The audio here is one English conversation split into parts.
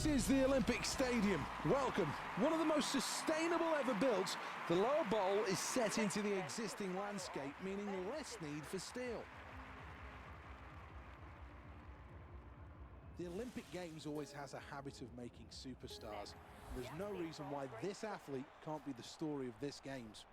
This is the Olympic Stadium. Welcome. One of the most sustainable ever built. The lower bowl is set into the existing landscape, meaning less need for steel. The Olympic Games always has a habit of making superstars. There's no reason why this athlete can't be the story of this Games.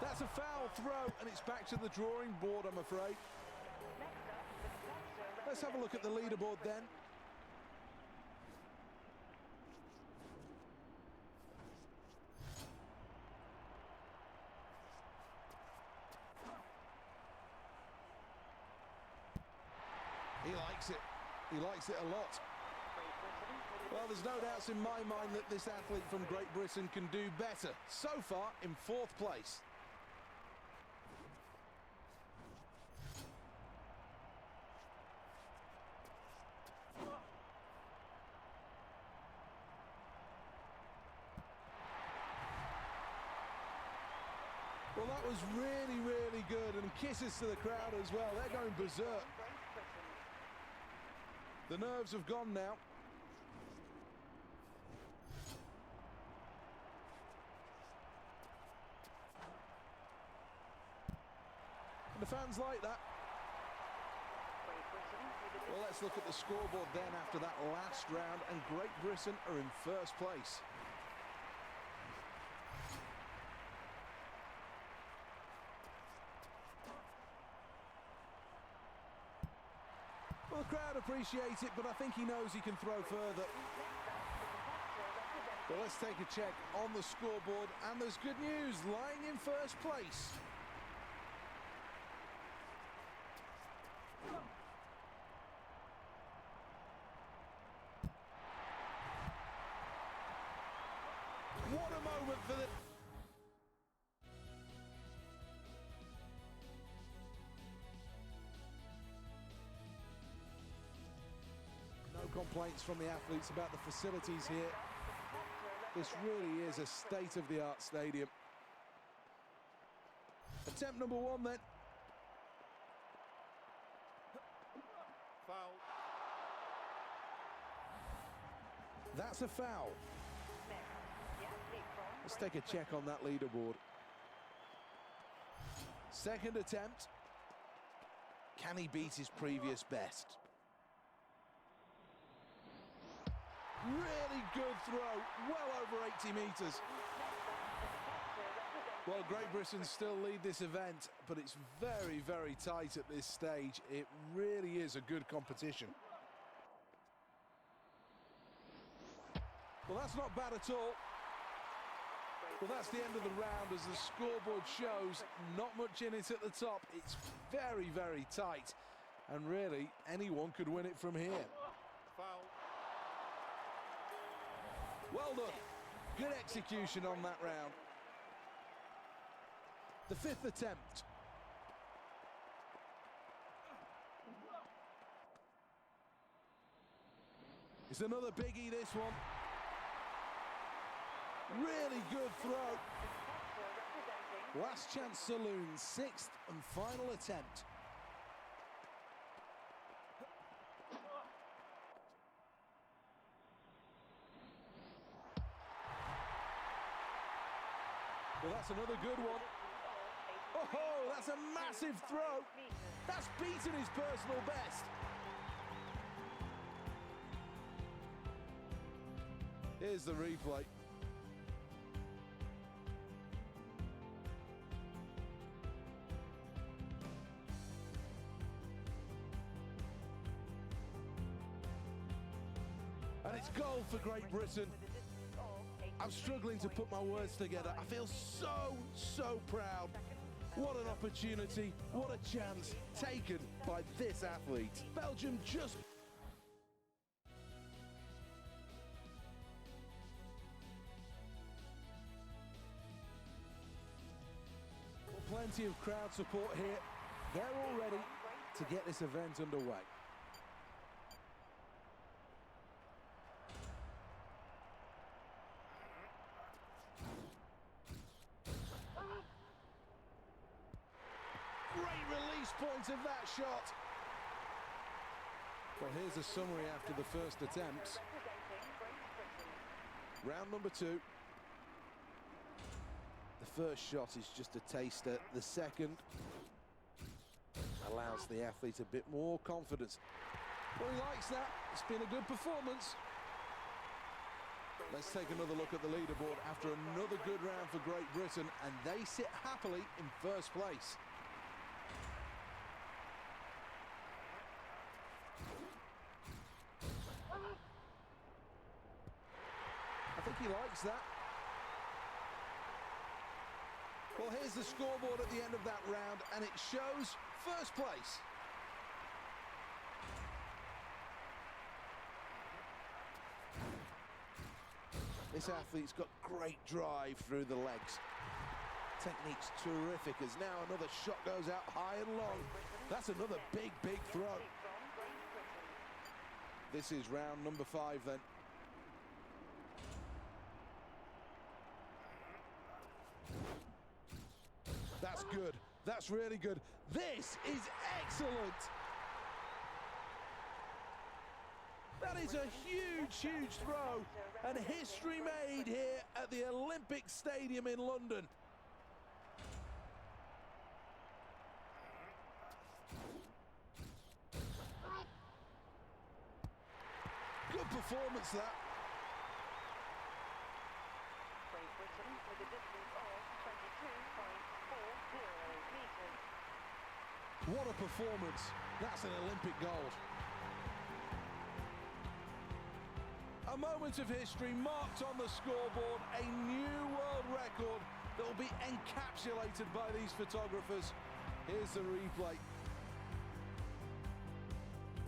That's a foul throw, and it's back to the drawing board, I'm afraid. Let's have a look at the leaderboard then. He likes it. He likes it a lot. Well, there's no doubts in my mind that this athlete from Great Britain can do better. So far, in 4th place. Well, that was really, really good, and kisses to the crowd as well. They're going berserk. The nerves have gone now. And the fans like that. Well, let's look at the scoreboard then after that last round, and Great Britain are in 1st place. Well, the crowd appreciate it, but I think he knows he can throw further. Well, let's take a check on the scoreboard, and there's good news, lying in 1st place. What a moment for the... No complaints from the athletes about the facilities here. This really is a state-of-the-art stadium. Attempt number 1 then. Foul. That's a foul. Let's take a check on that leaderboard. 2nd attempt. Can he beat his previous best? Really good throw, well over 80 metres. Well, Great Britain still lead this event, but it's very, very tight at this stage. It really is a good competition. Well, that's not bad at all. Well, that's the end of the round. As the scoreboard shows, not much in it at the top. It's very, very tight, and really anyone could win it from here. Foul. Well done. Good execution on that round. The 5th attempt. It's another biggie, this one. Really good throw. Last chance saloon, 6th and final attempt. Well, that's another good one. Oh, that's a massive throw. That's beaten his personal best. Here's the replay. And it's goal for Great Britain. I'm struggling to put my words together. I feel so proud. What an opportunity, what a chance taken by this athlete. Belgium just... Plenty of crowd support here. They're all ready to get this event underway. release point of that shot. Well, here's a summary after the first attempts. Round number 2. The first shot is just a taster. The second allows the athlete a bit more confidence. Well, he likes that. It's been a good performance. Let's take another look at the leaderboard after another good round for Great Britain, and they sit happily in first place. I think he likes that. Well, here's the scoreboard at the end of that round, and it shows first place. This athlete's got great drive through the legs. Technique's terrific as now another shot goes out high and long. That's another big, big throw. This is round number 5 then. That's good. That's really good. This is excellent. That is a huge, huge throw, and history made here at the Olympic Stadium in London. Good performance, that. Great Britain with a distance of 22.40 meters. What a performance. That's an Olympic gold. A moment of history marked on the scoreboard, a new world record that will be encapsulated by these photographers. Here's the replay.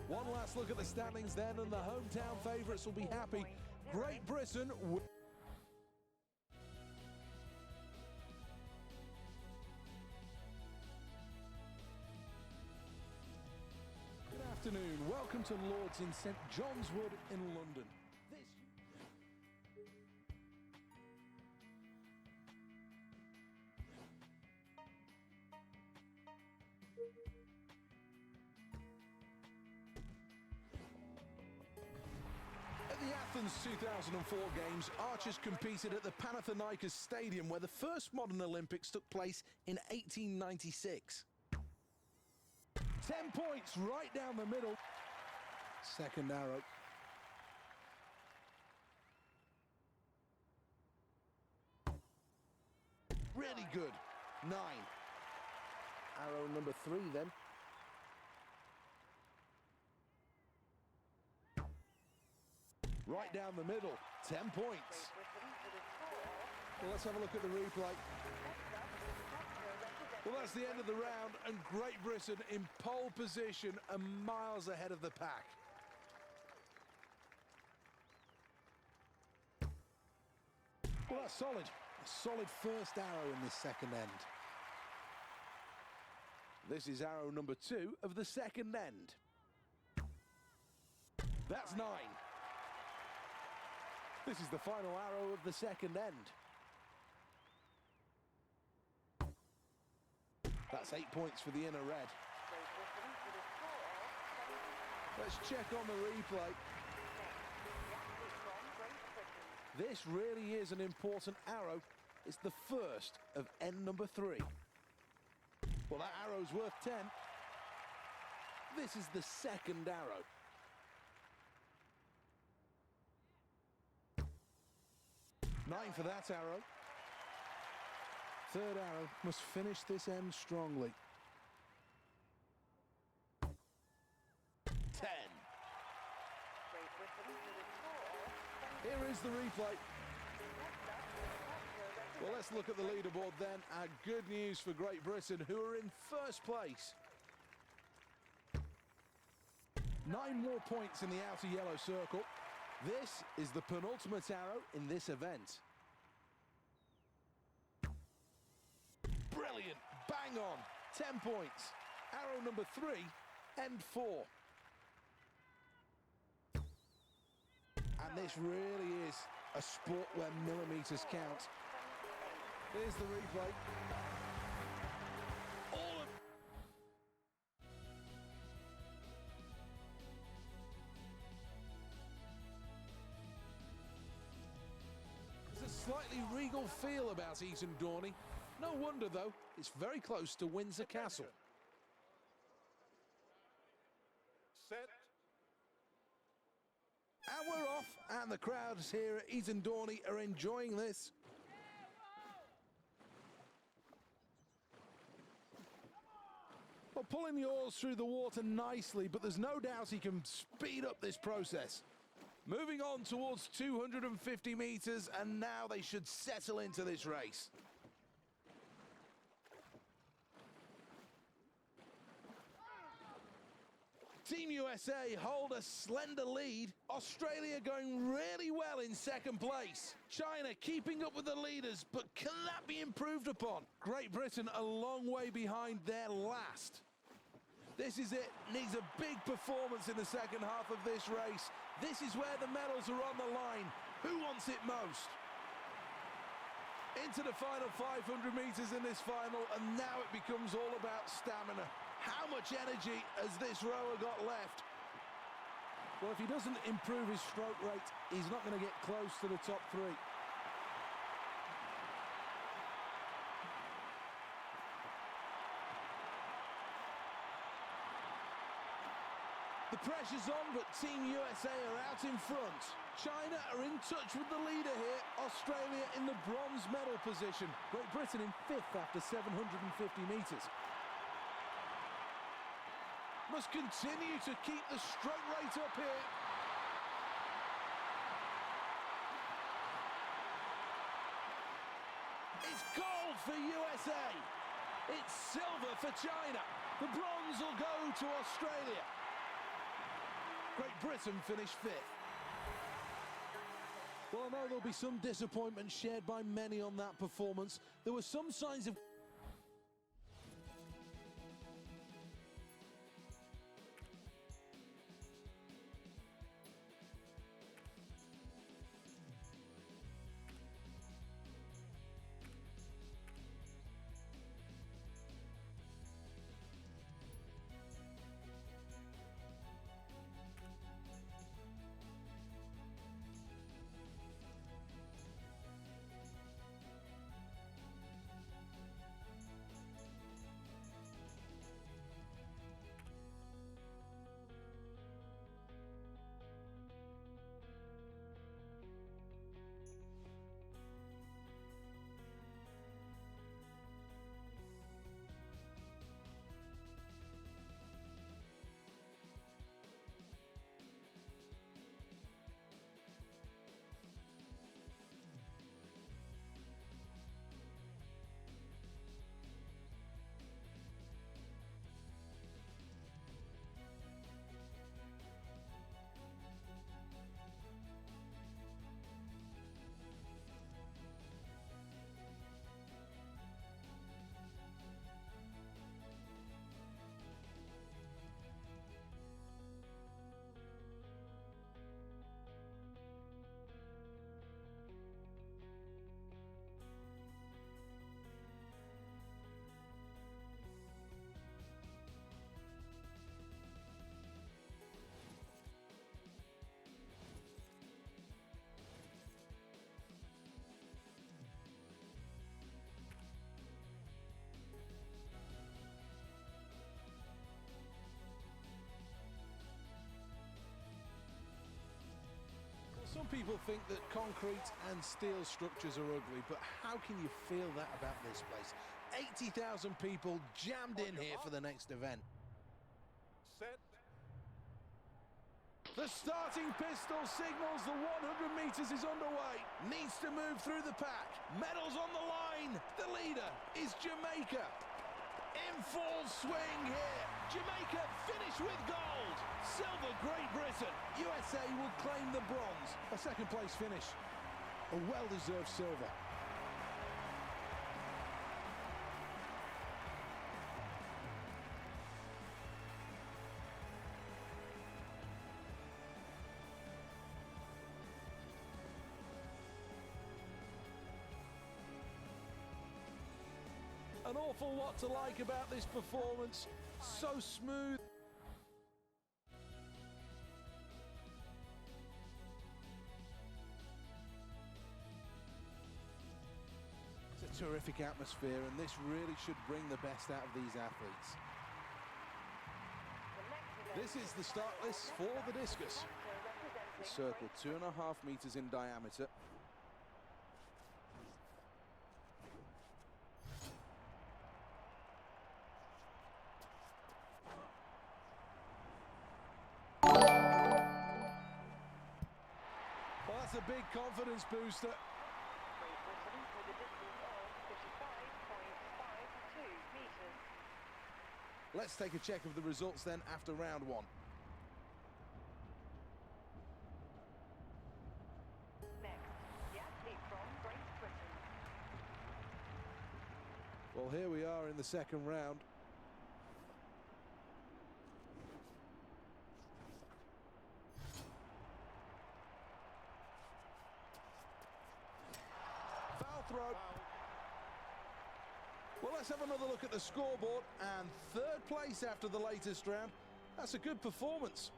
One last look at the standings then, and the hometown favourites will be happy. Great Britain. Good afternoon. Welcome to Lord's in St John's Wood in London. At the Athens 2004 Games, archers competed at the Panathinaikos Stadium, where the first modern Olympics took place in 1896. 10 points right down the middle. Second arrow. Really good. 9. Arrow number 3 then. Right down the middle, 10 points. Well, let's have a look at the replay. Well, that's the end of the round, and Great Britain in pole position and miles ahead of the pack. Well, that's solid. A solid first arrow in this second end. This is arrow number 2 of the second end. That's 9. This is the final arrow of the second end. That's 8 points for the inner red. Let's check on the replay. This really is an important arrow. It's the first of end number 3. Well, that arrow's worth 10. This is the second arrow. Nine for that arrow. Third arrow must finish this end strongly. 10. Here is the replay. Well, let's look at the leaderboard then. Good news for Great Britain, who are in first place. 9 more points in the outer yellow circle. This is the penultimate arrow in this event. Brilliant, bang on, 10 points. Arrow number 3, end 4. And this really is a sport where millimetres count. Here's the replay. a slightly regal feel about Eton Dorney. No wonder, though, it's very close to Windsor Castle. Set. And we're off, and the crowds here at Eton Dorney are enjoying this. Well, pulling the oars through the water nicely, but there's no doubt he can speed up this process. Moving on towards 250 metres, and now they should settle into this race. Team USA hold a slender lead. Australia going really well in second place. China keeping up with the leaders, but can that be improved upon? Great Britain a long way behind their last. This is it, needs a big performance in the second half of this race. This is where the medals are on the line. Who wants it most? Into the final 500 metres in this final, and now it becomes all about stamina. How much energy has this rower got left? Well, if he doesn't improve his stroke rate, he's not going to get close to the top three. The pressure's on, but Team USA are out in front. China are in touch with the leader here. Australia in the bronze medal position. Great Britain in fifth after 750 metres. Must continue to keep the stroke rate up here. It's gold for USA. It's silver for China. The bronze will go to Australia. Great Britain finished fifth. Well, I know there'll be some disappointment shared by many on that performance. There were some signs of... Some people think that concrete and steel structures are ugly, but how can you feel that about this place? 80,000 people jammed in here for the next event. Set. The starting pistol signals the 100 metres is underway. Needs to move through the pack. Medals on the line. The leader is Jamaica. In full swing here. Jamaica finish with gold. Silver, Great Britain. USA will claim the bronze. A second place finish. A well-deserved silver. An awful lot to like about this performance. So smooth. terrific atmosphere, and this really should bring the best out of these athletes. This is the start list for the discus. The circle 2.5 meters in diameter. Well, that's a big confidence booster. Great Britain with a distance of 55.52 meters. Let's take a check of the results then after round one. Next, the athlete from Great Britain. Well, here we are in the second round. Foul throw. Well, let's have another look at the scoreboard, and third place after the latest round. That's a good performance.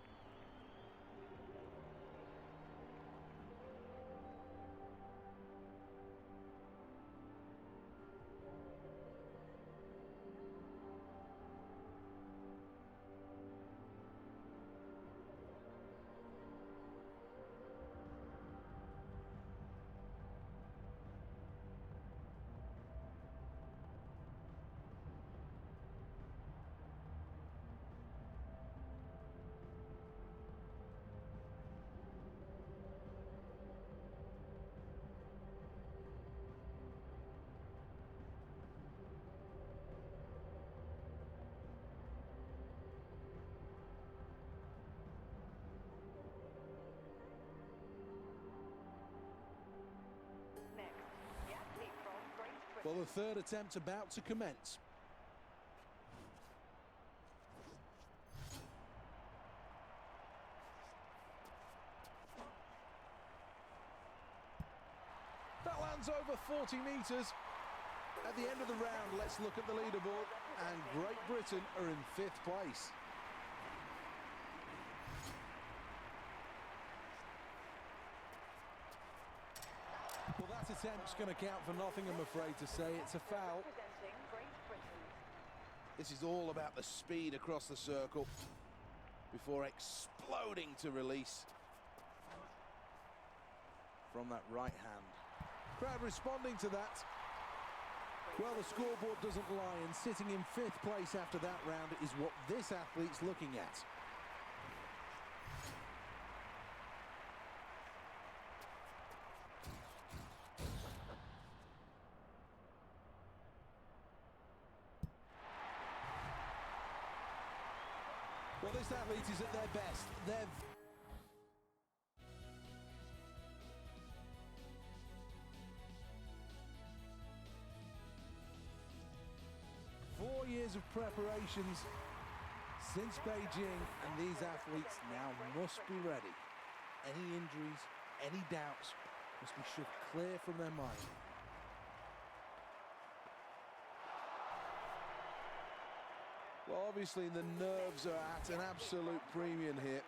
Next, the athlete from Great Britain. Well, the third attempt about to commence. That lands over 40 meters. At the end of the round, let's look at the leaderboard, and Great Britain are in 5th place. Well, that attempt's going to count for nothing, I'm afraid to say. It's a foul. Representing Great Britain. This is all about the speed across the circle before exploding to release from that right hand. Crowd responding to that. Well, the scoreboard doesn't lie, and sitting in 5th place after that round is what this athlete's looking at. Well, this athlete is at their best. They're 4 years of preparations since Beijing, and these athletes now must be ready. Any injuries, any doubts must be shoved clear from their mind. Well, obviously the nerves are at an absolute premium here.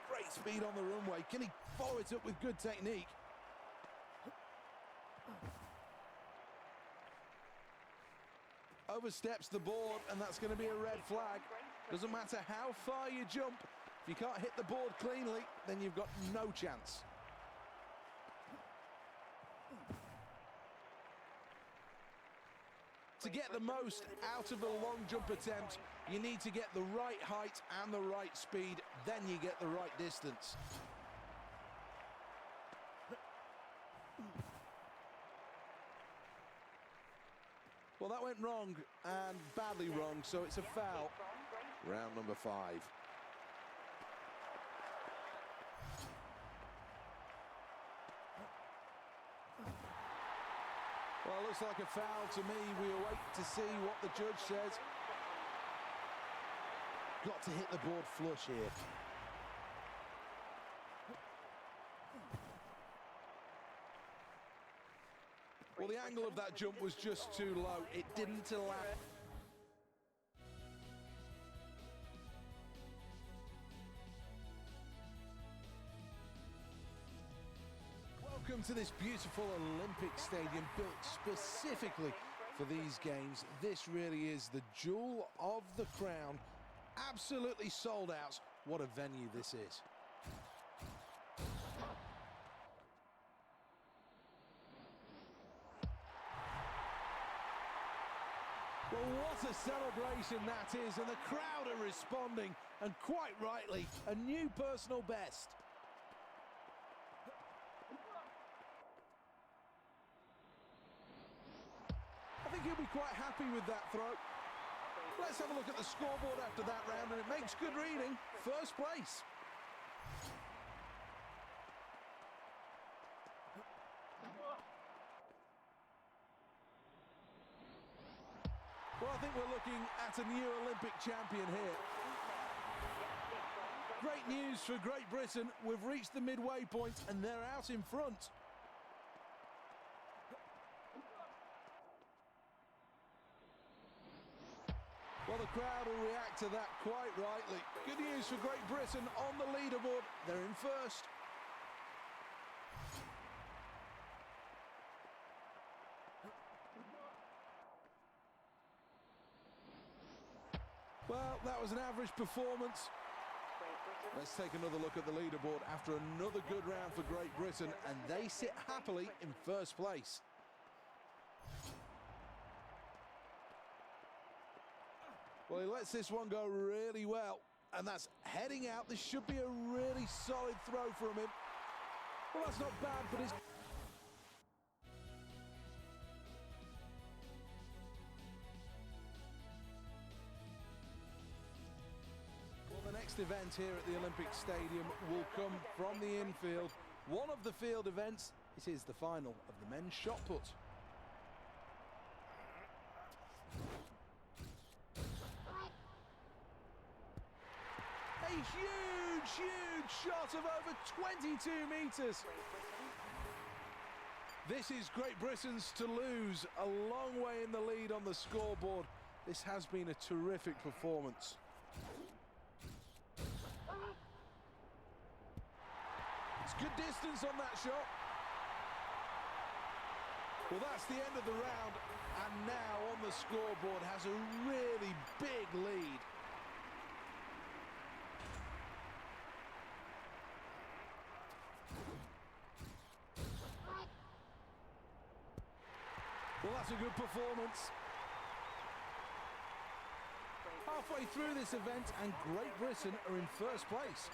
Great speed on the runway. Can he follow it up with good technique? Oversteps the board, and that's going to be a red flag. Doesn't matter how far you jump. If you can't hit the board cleanly, then you've got no chance. To get the most out of a long jump attempt, you need to get the right height and the right speed, then you get the right distance. Well, that went wrong, and badly wrong, so it's a foul. Round number 5. Well, it looks like a foul to me. We await to see what the judge says. Got to hit the board flush here. Well, the angle of that jump was just too low. It didn't allow... Welcome to this beautiful Olympic stadium built specifically for these games. This really is the jewel of the crown. Absolutely sold out. What a venue this is. Well, what a celebration that is, and the crowd are responding, and quite rightly, a new personal best. I think he'll be quite happy with that throw. Let's have a look at the scoreboard after that round, and it makes good reading. First place. Well, I think we're looking at a new Olympic champion here. Great news for Great Britain. We've reached the midway point, and they're out in front. Well, the crowd will react to that quite rightly. Good news for Great Britain on the leaderboard. They're in first. Well, that was an average performance. Let's take another look at the leaderboard after another good round for Great Britain, and they sit happily in first place. Well, he lets this one go really well, and that's heading out. This should be a really solid throw from him. Well, that's not bad, but it's... Well, the next event here at the Olympic Stadium will come from the infield. One of the field events. It is the final of the men's shot put. A huge shot of over 22 metres. This is Great Britain's to lose, a long way in the lead on the scoreboard. This has been a terrific performance. It's good distance on that shot. Well, that's the end of the round, and now on the scoreboard has a really big lead. Well, that's a good performance. Halfway through this event, and Great Britain are in first place.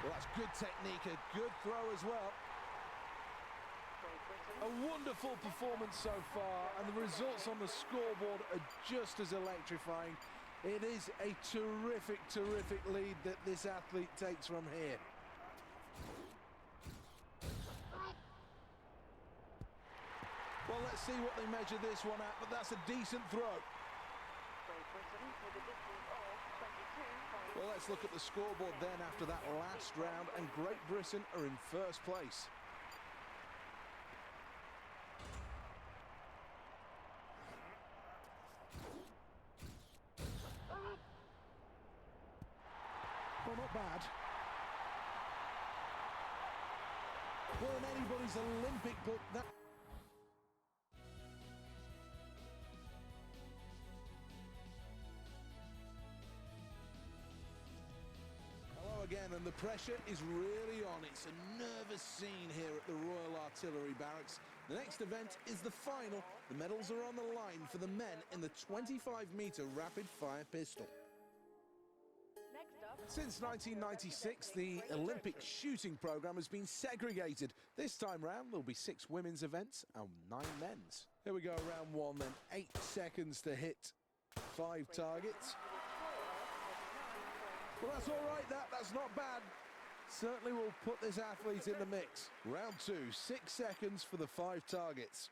Well, that's good technique, a good throw as well. A wonderful performance so far, and the results on the scoreboard are just as electrifying. It is a terrific lead that this athlete takes from here. Well, let's see what they measure this one at, but that's a decent throw. Well, let's look at the scoreboard then after that last round, and Great Britain are in first place. Well, not bad. Well, in anybody's Olympic book, that... Hello again, and the pressure is really on. It's a nervous scene here at the Royal Artillery Barracks. The next event is the final. The medals are on the line for the men in the 25-metre rapid-fire pistol. Since 1996, the Olympic shooting programme has been segregated. This time round, there'll be 6 women's events and 9 men's. Here we go, round 1 then. 8 seconds to hit 5 targets. Well, that's all right, that's not bad. Certainly will put this athlete in the mix. Round 2, 6 seconds for the 5 targets.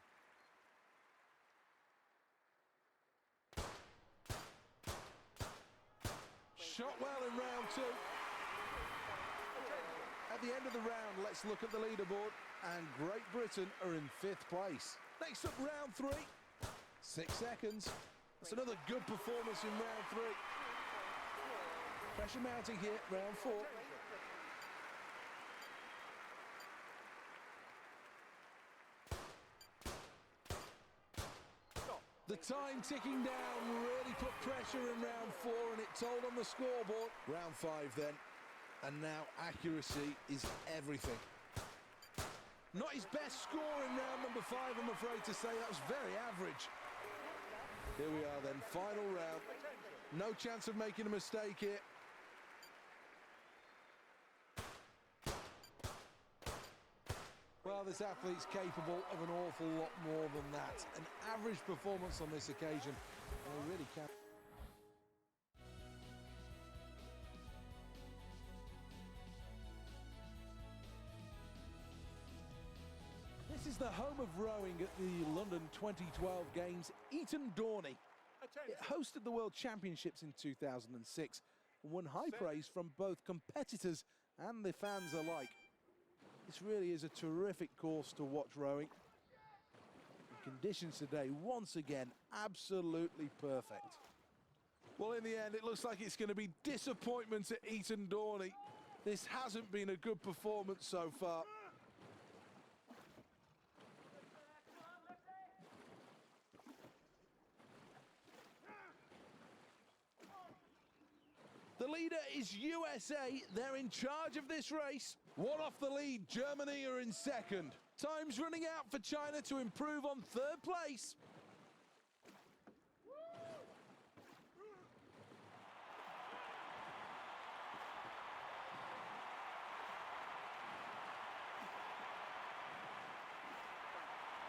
Shot well in round 2. At the end of the round, let's look at the leaderboard, and Great Britain are in 5th place. Next up, round 3. 6 seconds. That's another good performance in round 3. Pressure mounting here, round 4. The time ticking down really put pressure in round 4, and it told on the scoreboard. Round 5 then, and now accuracy is everything. Not his best score in round number 5, I'm afraid to say. That was very average. Here we are then, final round. No chance of making a mistake here. Well, this athlete's capable of an awful lot more than that. An average performance on this occasion, and he really can. This is the home of rowing at the London 2012 Games, Eton Dorney. It hosted the World Championships in 2006 and won high praise from both competitors and the fans alike. This really is a terrific course to watch rowing. The conditions today, once again, absolutely perfect. Well, in the end, it looks like it's going to be disappointment at Eton Dorney. This hasn't been a good performance so far. The leader is USA. They're in charge of this race. One off the lead, Germany are in second. Time's running out for China to improve on 3rd place.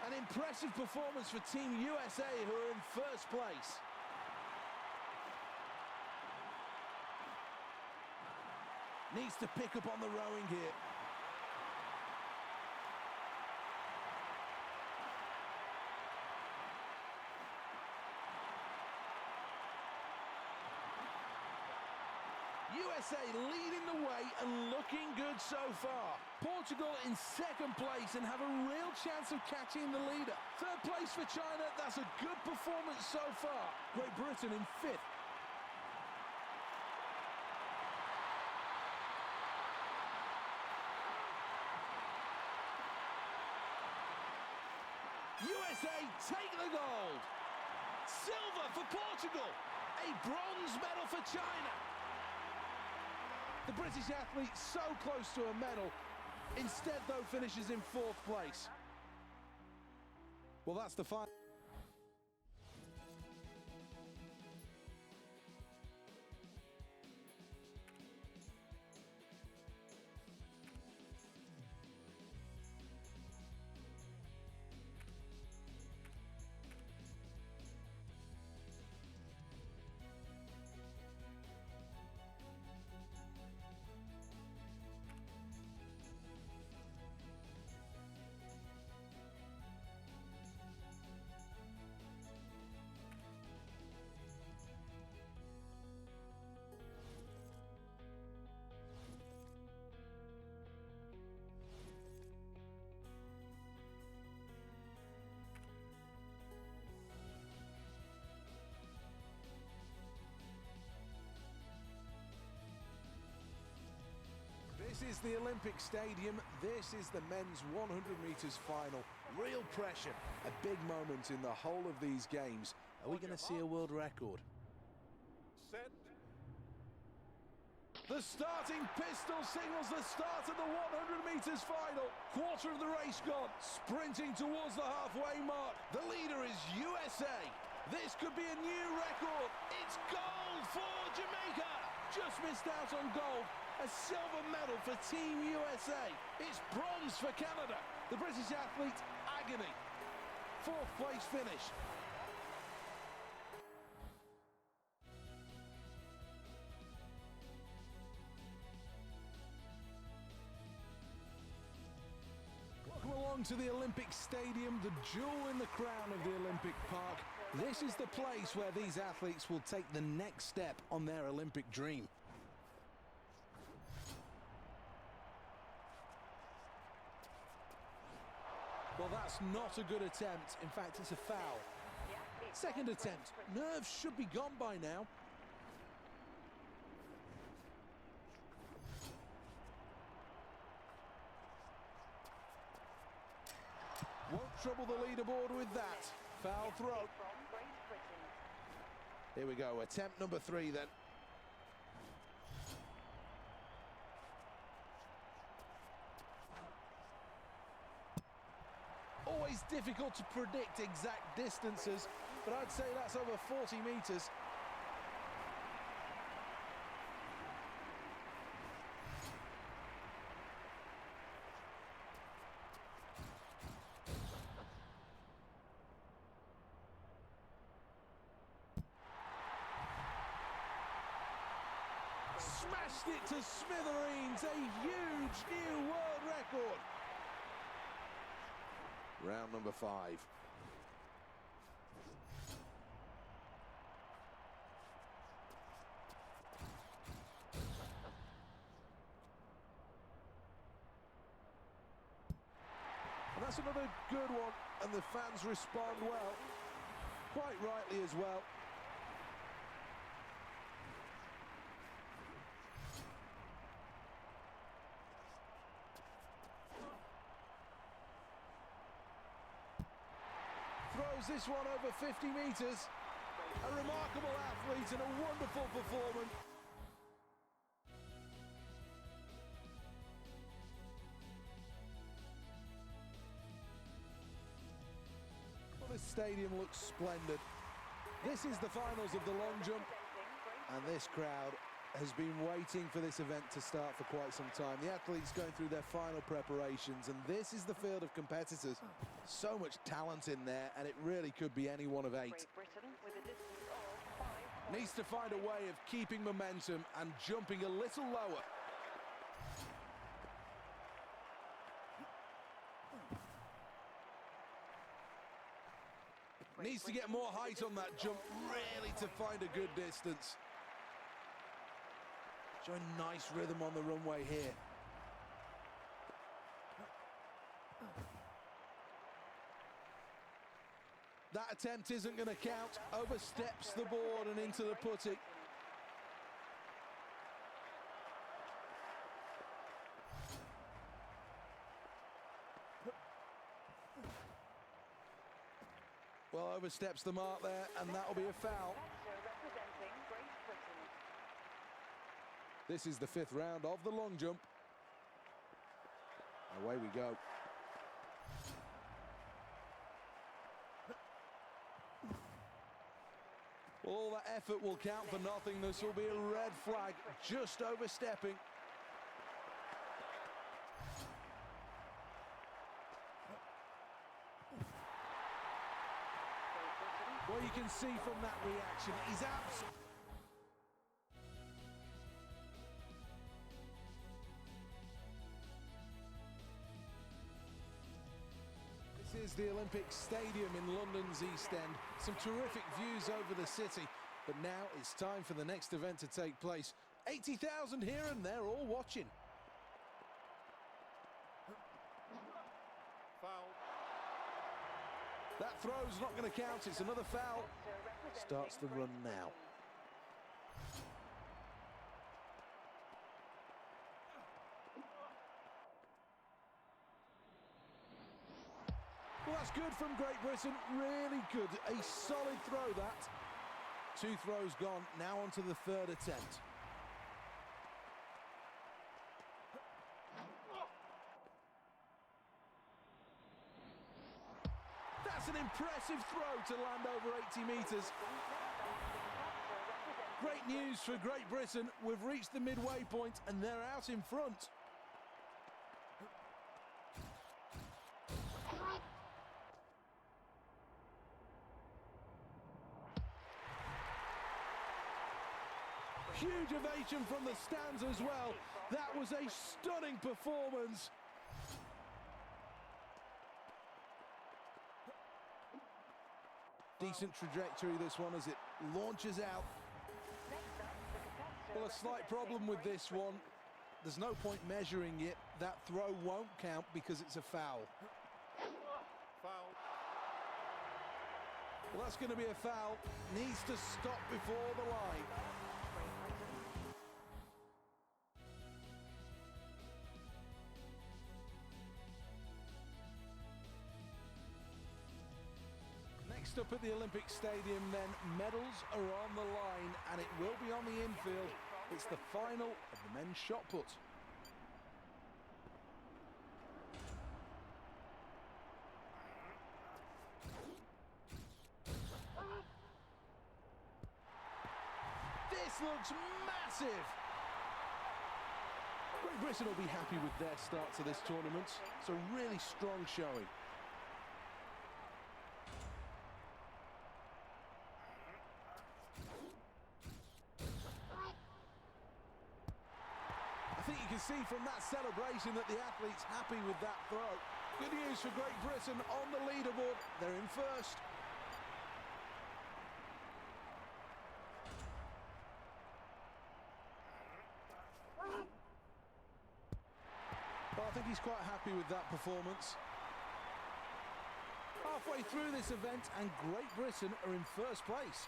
An impressive performance for Team USA, who are in 1st place. Needs to pick up on the rowing here. USA leading the way and looking good so far. Portugal in 2nd place and have a real chance of catching the leader. 3rd place for China, that's a good performance so far. Great Britain in 5th. USA take the gold. Silver for Portugal. A bronze medal for China. The British athlete so close to a medal. Instead, though, finishes in 4th place. Well, that's the final. This is the Olympic Stadium. This is the men's 100 metres final. Real pressure. A big moment in the whole of these games. Are we going to see a world record? Set. The starting pistol signals the start of the 100 metres final. Quarter of the race gone. Sprinting towards the halfway mark. The leader is USA. This could be a new record. It's gold for Jamaica. Just missed out on gold. A silver medal for Team USA. It's bronze for Canada. The British athlete, agony. 4th place finish. Welcome along to the Olympic Stadium, the jewel in the crown of the Olympic Park. This is the place where these athletes will take the next step on their Olympic dream. Well, that's not a good attempt. In fact, it's a foul. Yeah, Second attempt. Nerves should be gone by now. Won't trouble the leaderboard with that. Foul throw. From Great Britain. Here we go, attempt number 3 then. Always difficult to predict exact distances, but I'd say that's over 40 metres. Smashed it to smithereens, a huge new world record. Round number 5. And that's another good one, and the fans respond well, quite rightly as well. Throws this one over 50 metres. A remarkable athlete and a wonderful performance. Well, this stadium looks splendid. This is the finals of the long jump, and this crowd has been waiting for this event to start for quite some time. The athletes going through their final preparations, and this is the field of competitors. So much talent in there, and it really could be any one of 8. Great Britain with a distance of 5. Needs to find a way of keeping momentum and jumping a little lower. Needs to get more height on that jump, really, to find a good distance. Showing nice rhythm on the runway here. That attempt isn't going to count. Oversteps the board and into the putty. Well, oversteps the mark there, and that'll be a foul. Representing Great Britain. This is the 5th round of the long jump. Away we go. Well, all that effort will count for nothing. This will be a red flag, just overstepping. Well, you can see from that reaction, he's absolutely... This is the Olympic Stadium in London's East End. Some terrific views over the city, but now it's time for the next event to take place. 80,000 here, and they're all watching. Foul. That throw's not going to count, it's another foul. Starts the run now. Well, that's good from Great Britain, really good. A solid throw, that. 2 throws gone, now on to the 3rd attempt. That's an impressive throw to land over 80 metres. Great news for Great Britain. We've reached the midway point and they're out in front. Huge ovation from the stands as well. That was a stunning performance. Decent trajectory, this one, as it launches out. Well, a slight problem with this one. There's no point measuring it. That throw won't count because it's a foul. Foul. Well, that's going to be a foul. Needs to stop before the line. Next up at the Olympic Stadium then, medals are on the line and it will be on the infield. It's the final of the men's shot put. This looks massive! Great Britain will be happy with their start to this tournament. It's a really strong showing. I think you can see from that celebration that the athlete's happy with that throw. Good news for Great Britain on the leaderboard. They're in first. Well, I think he's quite happy with that performance. Halfway through this event and Great Britain are in first place.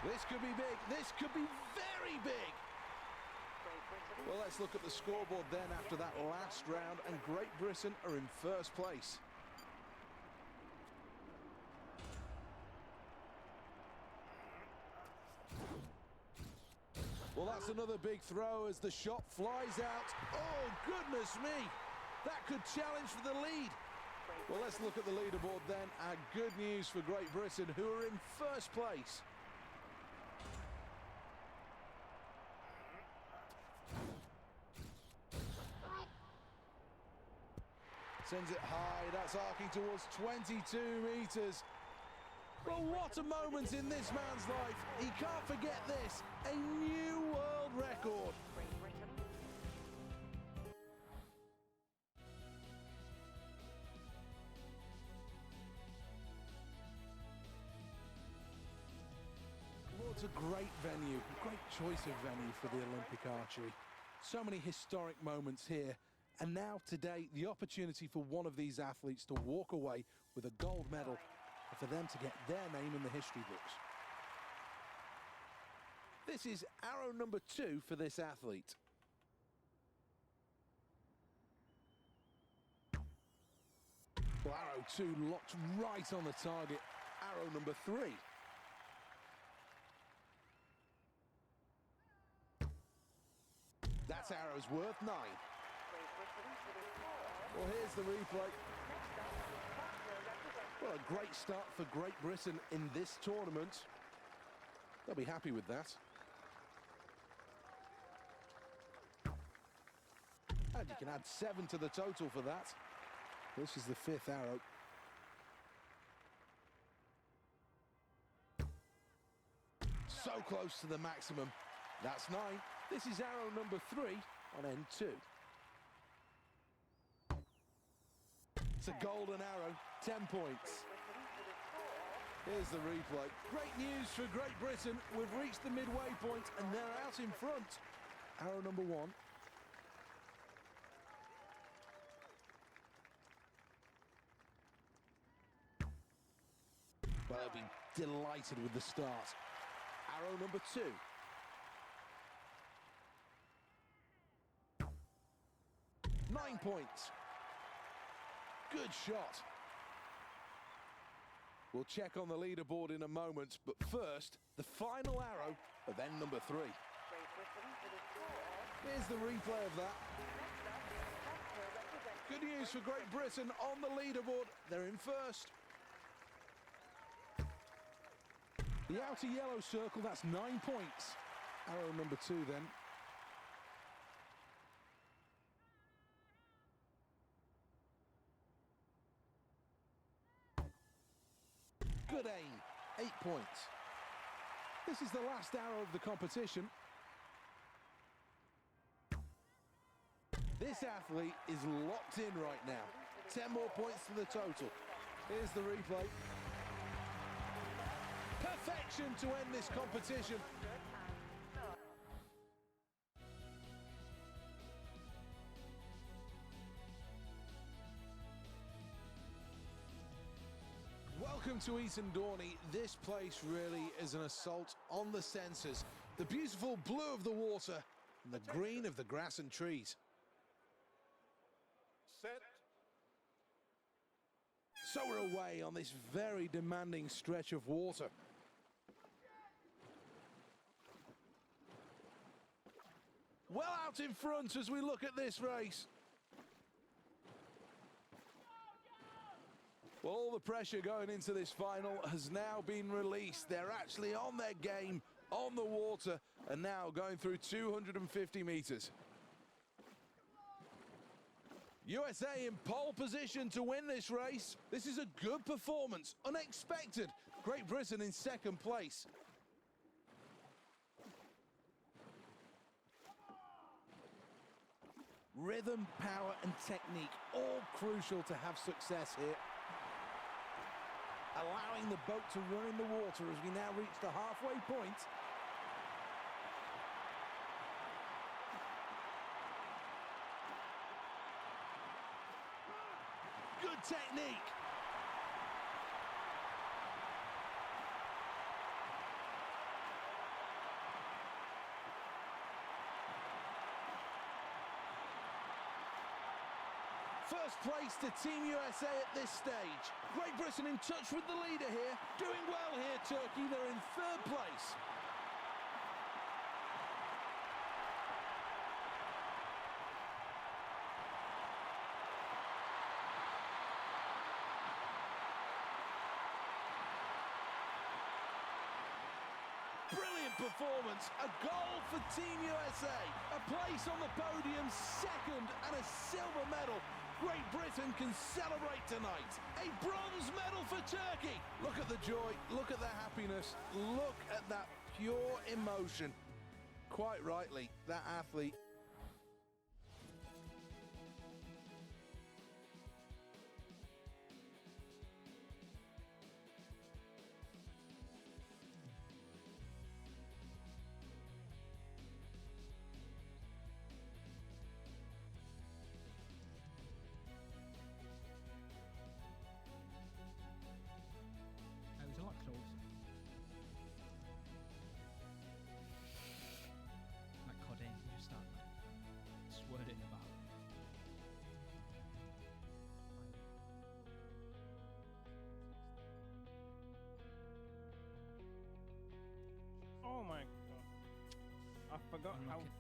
This could be big. This could be very big. Well, let's look at the scoreboard then after that last round, and Great Britain are in first place. Well, that's another big throw as the shot flies out. Oh, goodness me. That could challenge for the lead. Well, let's look at the leaderboard then. Good news for Great Britain, who are in first place. Sends it high. That's arcing towards 22 metres. Well, what a moment in this man's life. He can't forget this. A new world record. Well, it's a great venue, a great choice of venue for the Olympic archery. So many historic moments here. And now, today, the opportunity for one of these athletes to walk away with a gold medal and for them to get their name in the history books. This is arrow number 2 for this athlete. Well, arrow 2 locked right on the target. Arrow number 3. That's arrows worth 9. Well, here's the replay. Well, a great start for Great Britain in this tournament. They'll be happy with that. And you can add 7 to the total for that. This is the 5th arrow. So close to the maximum. That's 9. This is arrow number 3 on end 2. It's a golden arrow, 10 points. Here's the replay. Great news for Great Britain. We've reached the midway point and they're out in front. Arrow number 1. Well, they'll be delighted with the start. Arrow number 2. Nine points. Good shot. We'll check on the leaderboard in a moment, but first, the final arrow of end number 3. Here's the replay of that. Good news for Great Britain on the leaderboard. They're in first. The outer yellow circle, that's 9 points. Arrow number 2 then. Good aim, 8 points. This is the last arrow of the competition. This athlete is locked in right now. 10 more points to the total. Here's the replay. Perfection to end this competition. Welcome to Eton Dorney. This place really is an assault on the senses. The beautiful blue of the water and the green of the grass and trees. Set. So we're away on this very demanding stretch of water. Well out in front as we look at this race. Well, all the pressure going into this final has now been released. They're actually on their game, on the water, and now going through 250 metres. USA in pole position to win this race. This is a good performance, unexpected. Great Britain in second place. Rhythm, power and technique, all crucial to have success here. Allowing the boat to run in the water as we now reach the halfway point. Good technique. First place to Team USA at this stage. Great Britain in touch with the leader here. Doing well here, Turkey. They're in third place. Brilliant performance. A goal for Team USA. A place on the podium, second, and a silver medal. Great Britain can celebrate tonight. A bronze medal for Turkey. Look at the joy, look at the happiness, look at that pure emotion. Quite rightly, that athlete. It was a lot closer. Like codeine, you just start like swirling about. Oh my god. I forgot how. Unlucky.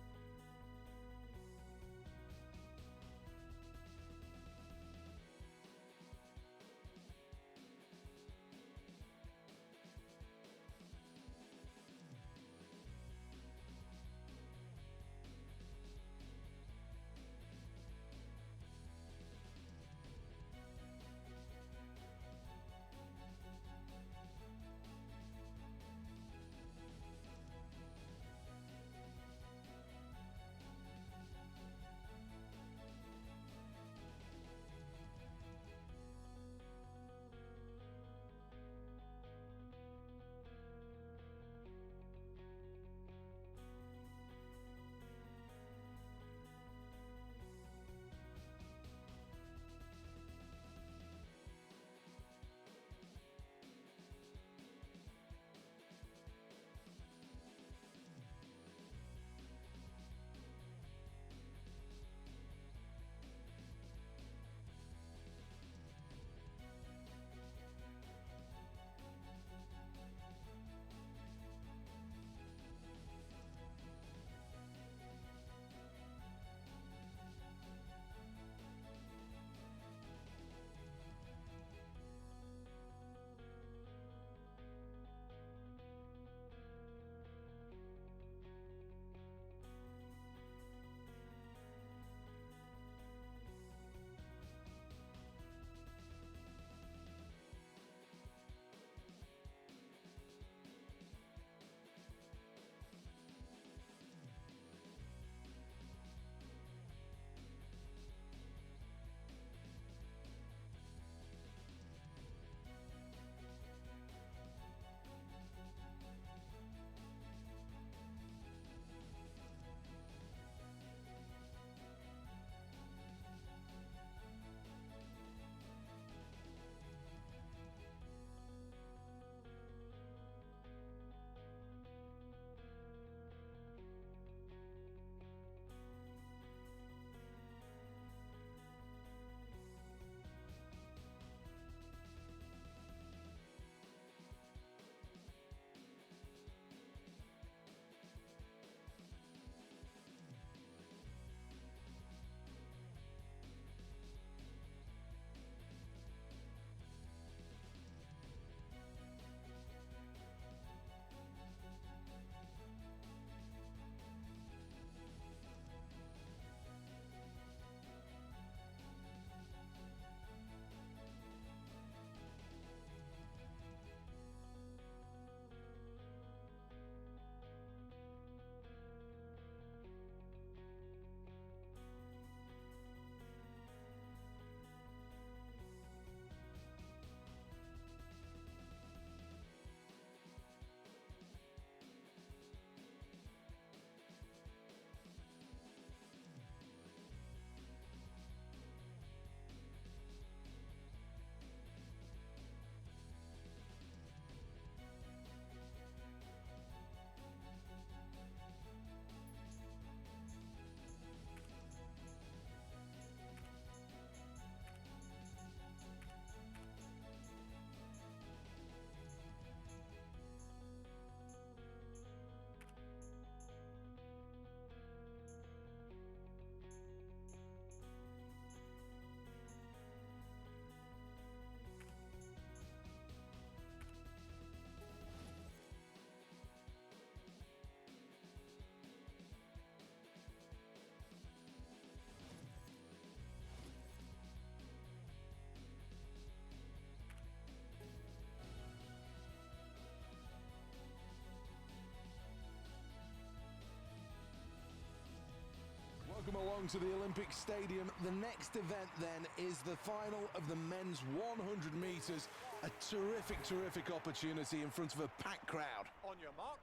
Welcome along to the Olympic Stadium. The next event then is the final of the men's 100 metres. A terrific opportunity in front of a packed crowd. On your marks.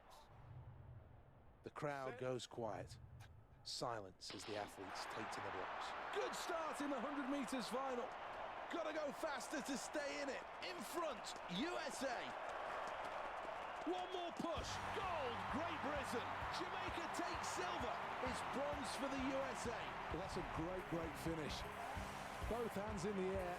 The crowd goes quiet. Silence as the athletes take to the blocks. Good start in the 100 metres final. Gotta go faster to stay in it. In front, USA. One more push. Gold, Great Britain. Jamaica takes silver. It's bronze for the USA. Well, that's a great finish. Both hands in the air.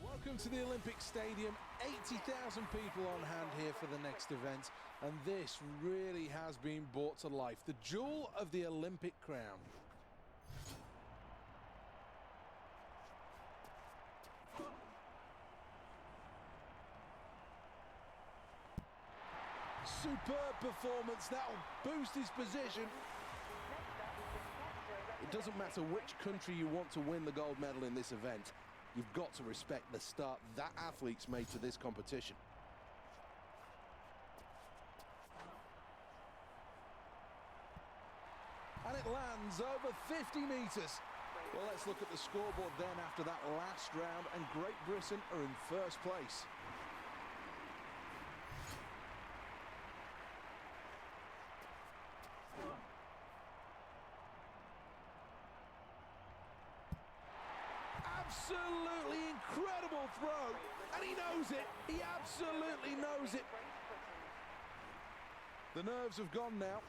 Welcome to the Olympic Stadium. 80,000 people on hand here for the next event, and this really has been brought to life. The jewel of the Olympic crown. Superb performance. That'll boost his position. It doesn't matter which country you want to win the gold medal in this event. You've got to respect the start that athlete's made to this competition. And it lands over 50 metres. Well, let's look at the scoreboard then after that last round, and Great Britain are in first place. Absolutely incredible throw, and he knows it. He absolutely knows it. The nerves have gone now.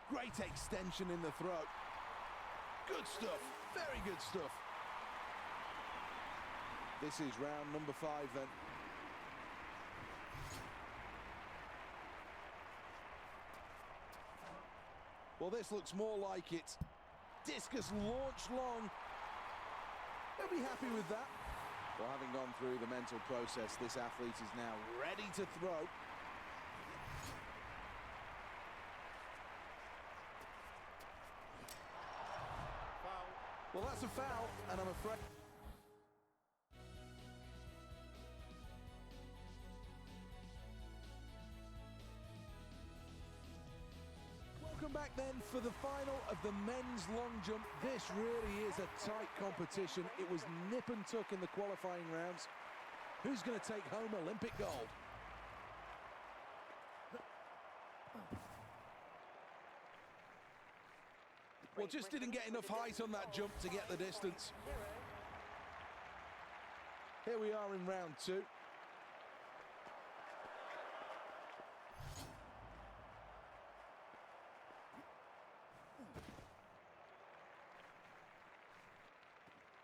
Great extension in the throw. Good stuff, very good stuff. This is round number 5 then. Well, this looks more like it. Discus launched long. They'll be happy with that. Well, having gone through the mental process, this athlete is now ready to throw. Foul. Well, that's a foul, and I'm afraid... Welcome back then for the final of the men's long jump. This really is a tight competition. It was nip and tuck in the qualifying rounds. Who's going to take home Olympic gold? Well, just didn't get enough height on that jump to get the distance. Here we are in round 2.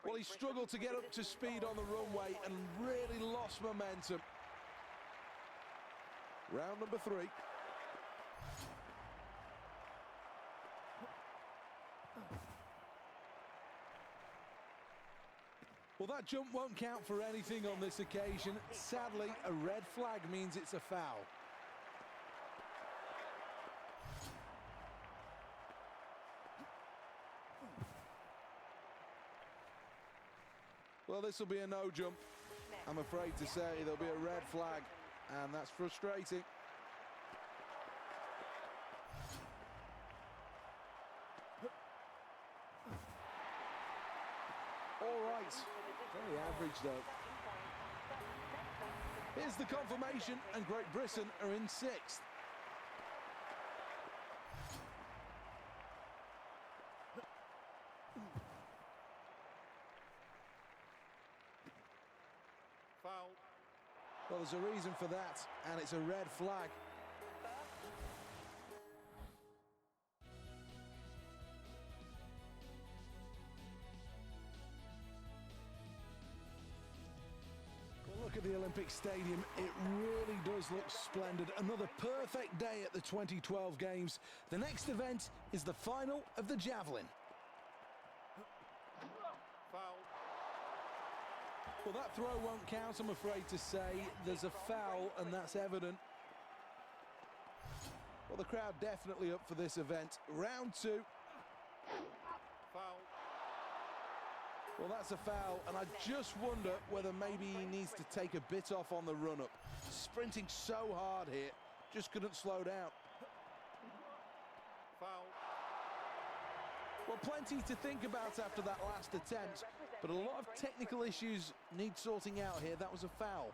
Well, he struggled to get up to speed on the runway and really lost momentum. Round number 3. Well, that jump won't count for anything on this occasion. Sadly, a red flag means it's a foul. Well, this will be a no jump. I'm afraid to say there'll be a red flag, and that's frustrating. All right, very average though. Here's the confirmation, and Great Britain are in 6th. Foul. Well, there's a reason for that, and it's a red flag. Well, look at the Olympic Stadium. It really does look splendid. Another perfect day at the 2012 Games. The next event is the final of the javelin. Foul. Well, that throw won't count, I'm afraid to say. There's a foul, and that's evident. Well, the crowd definitely up for this event. Round 2. Foul. Well, that's a foul, and I just wonder whether maybe he needs to take a bit off on the run-up. Sprinting so hard here, just couldn't slow down. Foul. Well, plenty to think about after that last attempt, but a lot of technical issues need sorting out here. That was a foul.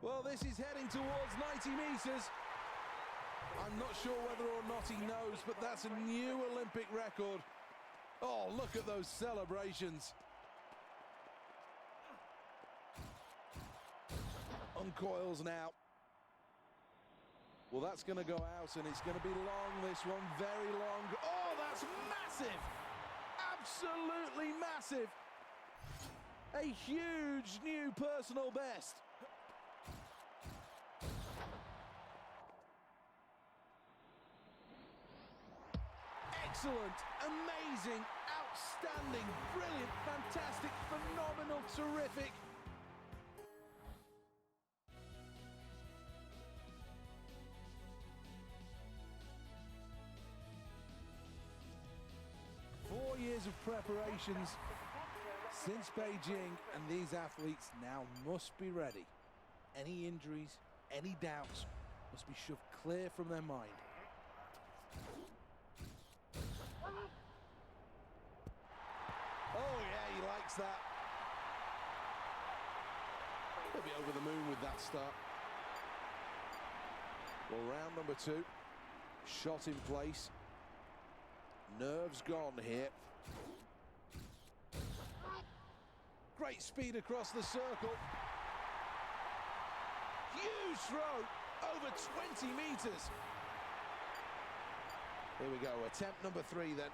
Well, this is heading towards 90 metres. I'm not sure whether or not he knows, but that's a new Olympic record. Oh, look at those celebrations. Uncoils now. Well, that's going to go out, and it's going to be long, this one, very long. Oh, that's massive! Absolutely massive! A huge new personal best. Excellent, amazing, outstanding, brilliant, fantastic, phenomenal, terrific. Years of preparations since Beijing, and these athletes now must be ready. Any injuries, any doubts must be shoved clear from their mind. Oh yeah, he likes that. He'll be over the moon with that start. Well, round number 2, shot in place. Nerves gone here. Great speed across the circle. Huge throw, over 20 metres. Here we go, attempt number 3 then.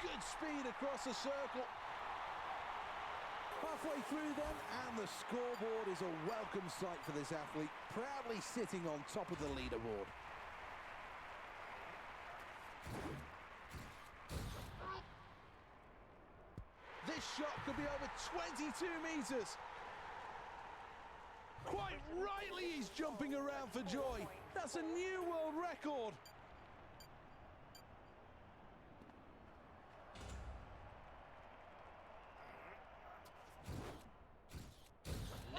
Good speed across the circle. Halfway through then, and the scoreboard is a welcome sight for this athlete, proudly sitting on top of the leaderboard. This shot could be over 22 metres. Quite rightly, he's jumping around for joy. That's a new world record.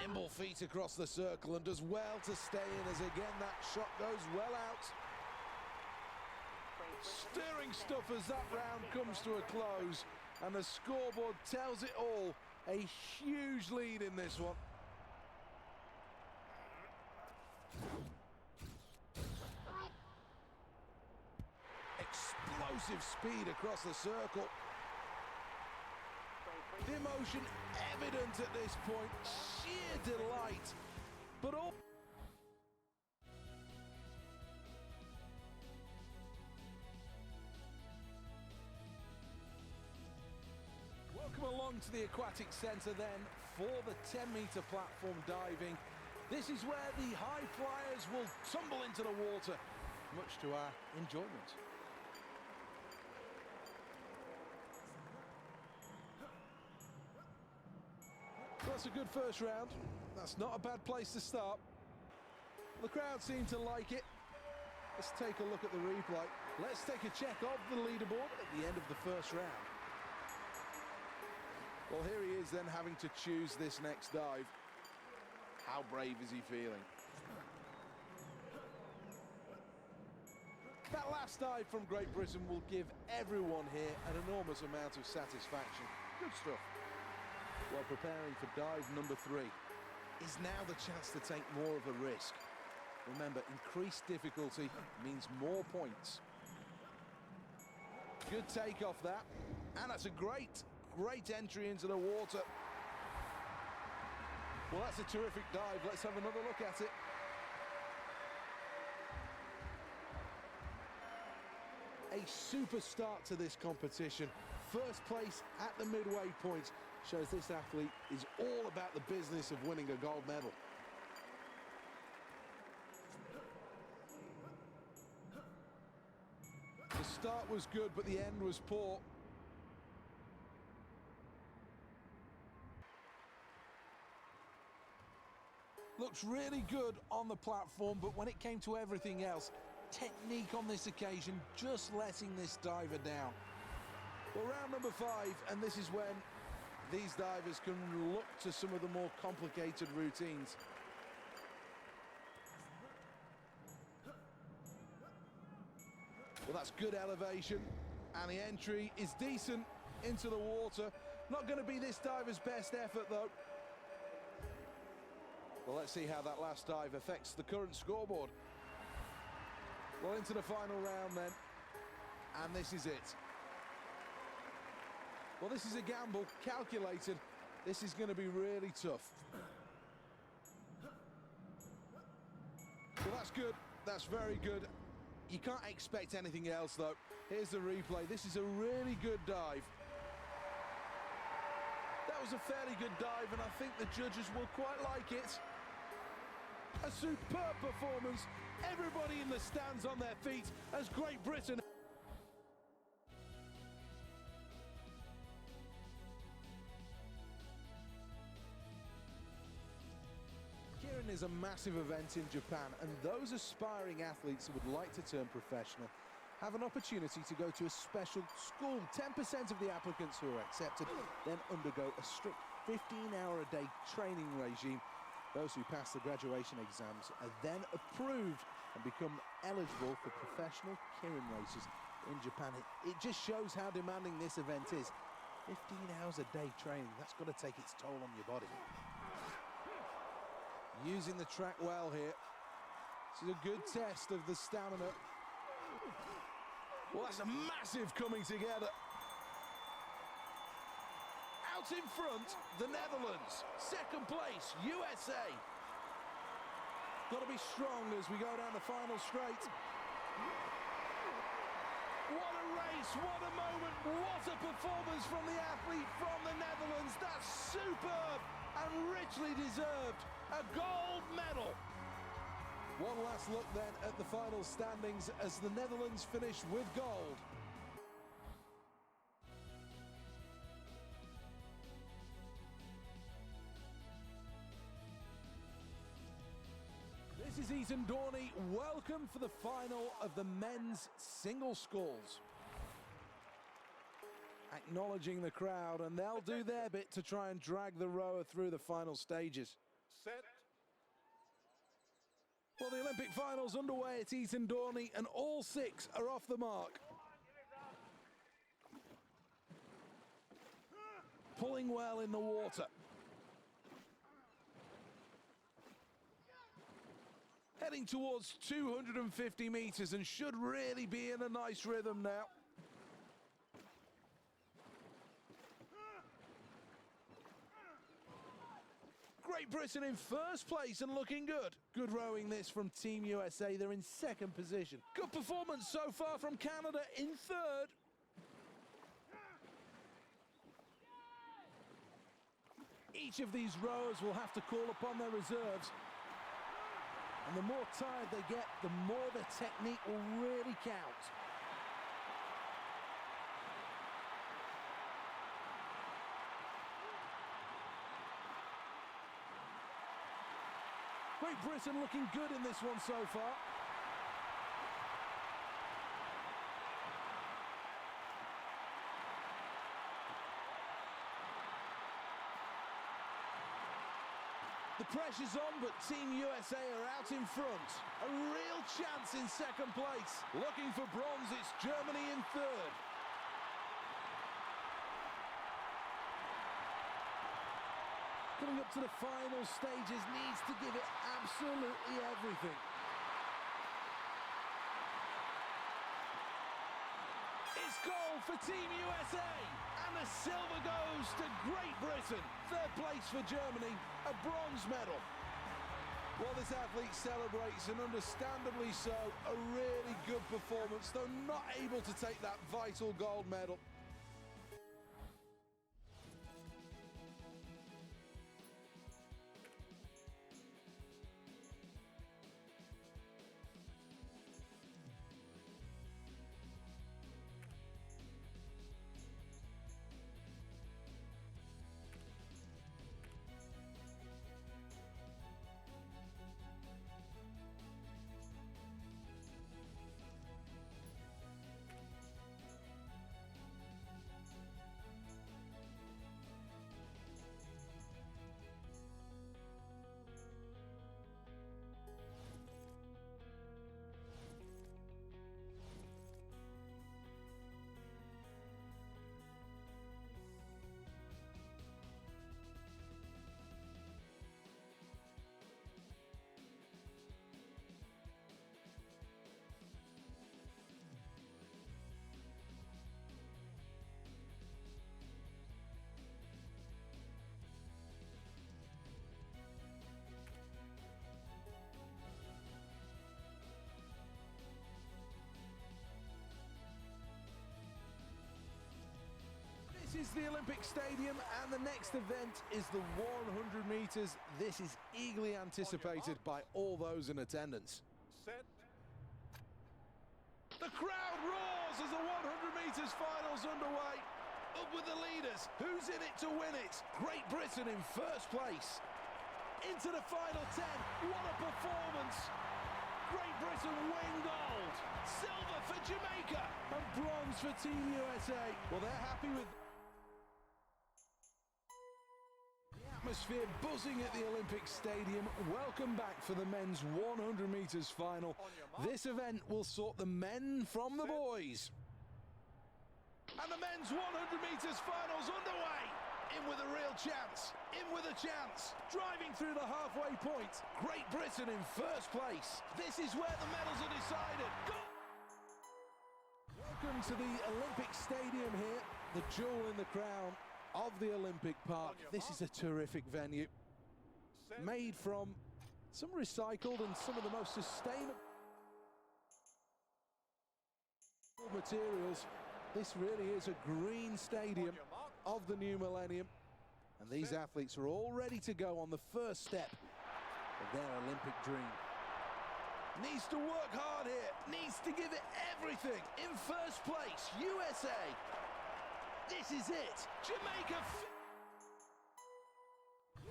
Nimble feet across the circle and does well to stay in as again that shot goes well out. Stirring stuff as that round comes to a close, and the scoreboard tells it all. A huge lead in this one. Explosive speed across the circle. The emotion evident at this point, sheer delight, but all... Welcome along to the aquatic centre then for the 10-metre platform diving. This is where the high flyers will tumble into the water, much to our enjoyment. That's a good first round. That's not a bad place to start. The crowd seem to like it. Let's take a look at the replay. Let's take a check of the leaderboard at the end of the first round. Well, here he is then having to choose this next dive. How brave is he feeling? That last dive from Great Britain will give everyone here an enormous amount of satisfaction. Good stuff. Well, preparing for dive number 3 is now the chance to take more of a risk. Remember, increased difficulty means more points. Good takeoff that, and that's a great entry into the water. Well, that's a terrific dive. Let's have another look at it. A super start to this competition. First place at the midway point shows this athlete is all about the business of winning a gold medal. start was good, but the end was poor. Looks really good on the platform, but when it came to everything else, technique on this occasion, just letting this diver down. Well, round number 5, and this is when these divers can look to some of the more complicated routines. Well, that's good elevation, and the entry is decent into the water. Not going to be this diver's best effort, though. Well, let's see how that last dive affects the current scoreboard. Well, into the final round then, and this is it. Well, this is a gamble, calculated. This is going to be really tough. Well, that's good. That's very good. You can't expect anything else, though. Here's the replay. This is a really good dive. That was a fairly good dive, and I think the judges will quite like it. A superb performance. Everybody in the stands on their feet as Great Britain. Keirin is a massive event in Japan, and those aspiring athletes who would like to turn professional have an opportunity to go to a special school. 10% of the applicants who are accepted then undergo a strict 15-hour-a-day training regime. Those who pass the graduation exams are then approved and become eligible for professional Keirin races in Japan. It just shows how demanding this event is. 15 hours a day training, that's got to take its toll on your body. Using the track well here. This is a good test of the stamina. Well, that's a massive coming together. Out in front, the Netherlands. Second place, USA. Got to be strong as we go down the final straight. What a race, what a moment, what a performance from the athlete from the Netherlands. That's superb and richly deserved. A gold medal. One last look then at the final standings as the Netherlands finish with gold. This is Ethan Dorney. Welcome for the final of the men's single sculls. Acknowledging the crowd, and they'll do their bit to try and drag the rower through the final stages. Set. Well, the Olympic finals underway at Ethan Dorney, and all 6 are off the mark. Pulling well in the water. Heading towards 250 meters and should really be in a nice rhythm now. Great Britain in first place and looking good. Good rowing this from Team USA. They're in second position. Good performance so far from Canada in third. Each of these rowers will have to call upon their reserves. And the more tired they get, the more their technique will really count. Great Britain looking good in this one so far. The pressure's on, but Team USA are out in front. A real chance in second place. Looking for bronze, it's Germany in third. Coming up to the final stages, needs to give it absolutely everything. It's gold for Team USA, and the silver goes to Great Britain. Third place for Germany, a bronze medal. Well, this athlete celebrates, and understandably so, a really good performance, though not able to take that vital gold medal. the Olympic Stadium, and the next event is the 100 metres. This is eagerly anticipated by all those in attendance. Set. The crowd roars as the 100 metres finals underway. Up with the leaders. Who's in it to win it? Great Britain in first place. Into the final 10. What a performance. Great Britain win gold. Silver for Jamaica. And bronze for Team USA. Well, they're happy with the atmosphere buzzing at the Olympic Stadium. Welcome back for the men's 100 metres final. This event will sort the men from the boys. And the men's 100 metres finals underway. In with a real chance. In with a chance. Driving through the halfway point. Great Britain in first place. This is where the medals are decided. Go! Welcome to the Olympic Stadium here. The jewel in the crown of the Olympic Park. This is a terrific venue. Made from some recycled and some of the most sustainable materials. This really is a green stadium of the new millennium. And these athletes are all ready to go on the first step of their Olympic dream. Needs to work hard here. Needs to give it everything. In first place, USA. This is it. Jamaica.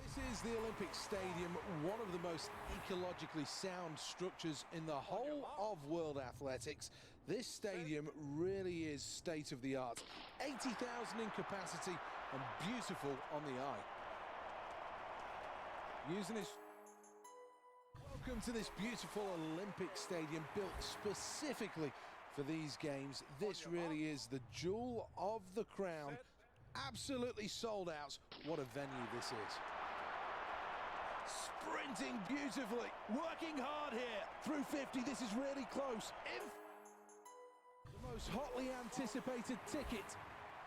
This is the Olympic Stadium, one of the most ecologically sound structures in the whole of world athletics. This stadium really is state of the art. 80,000 in capacity and beautiful on the eye. Using this. Welcome to this beautiful Olympic Stadium built specifically for these games. This really is the jewel of the crown. Absolutely sold out. What a venue this is. Sprinting beautifully, working hard here. Through 50, this is really close. The most hotly anticipated ticket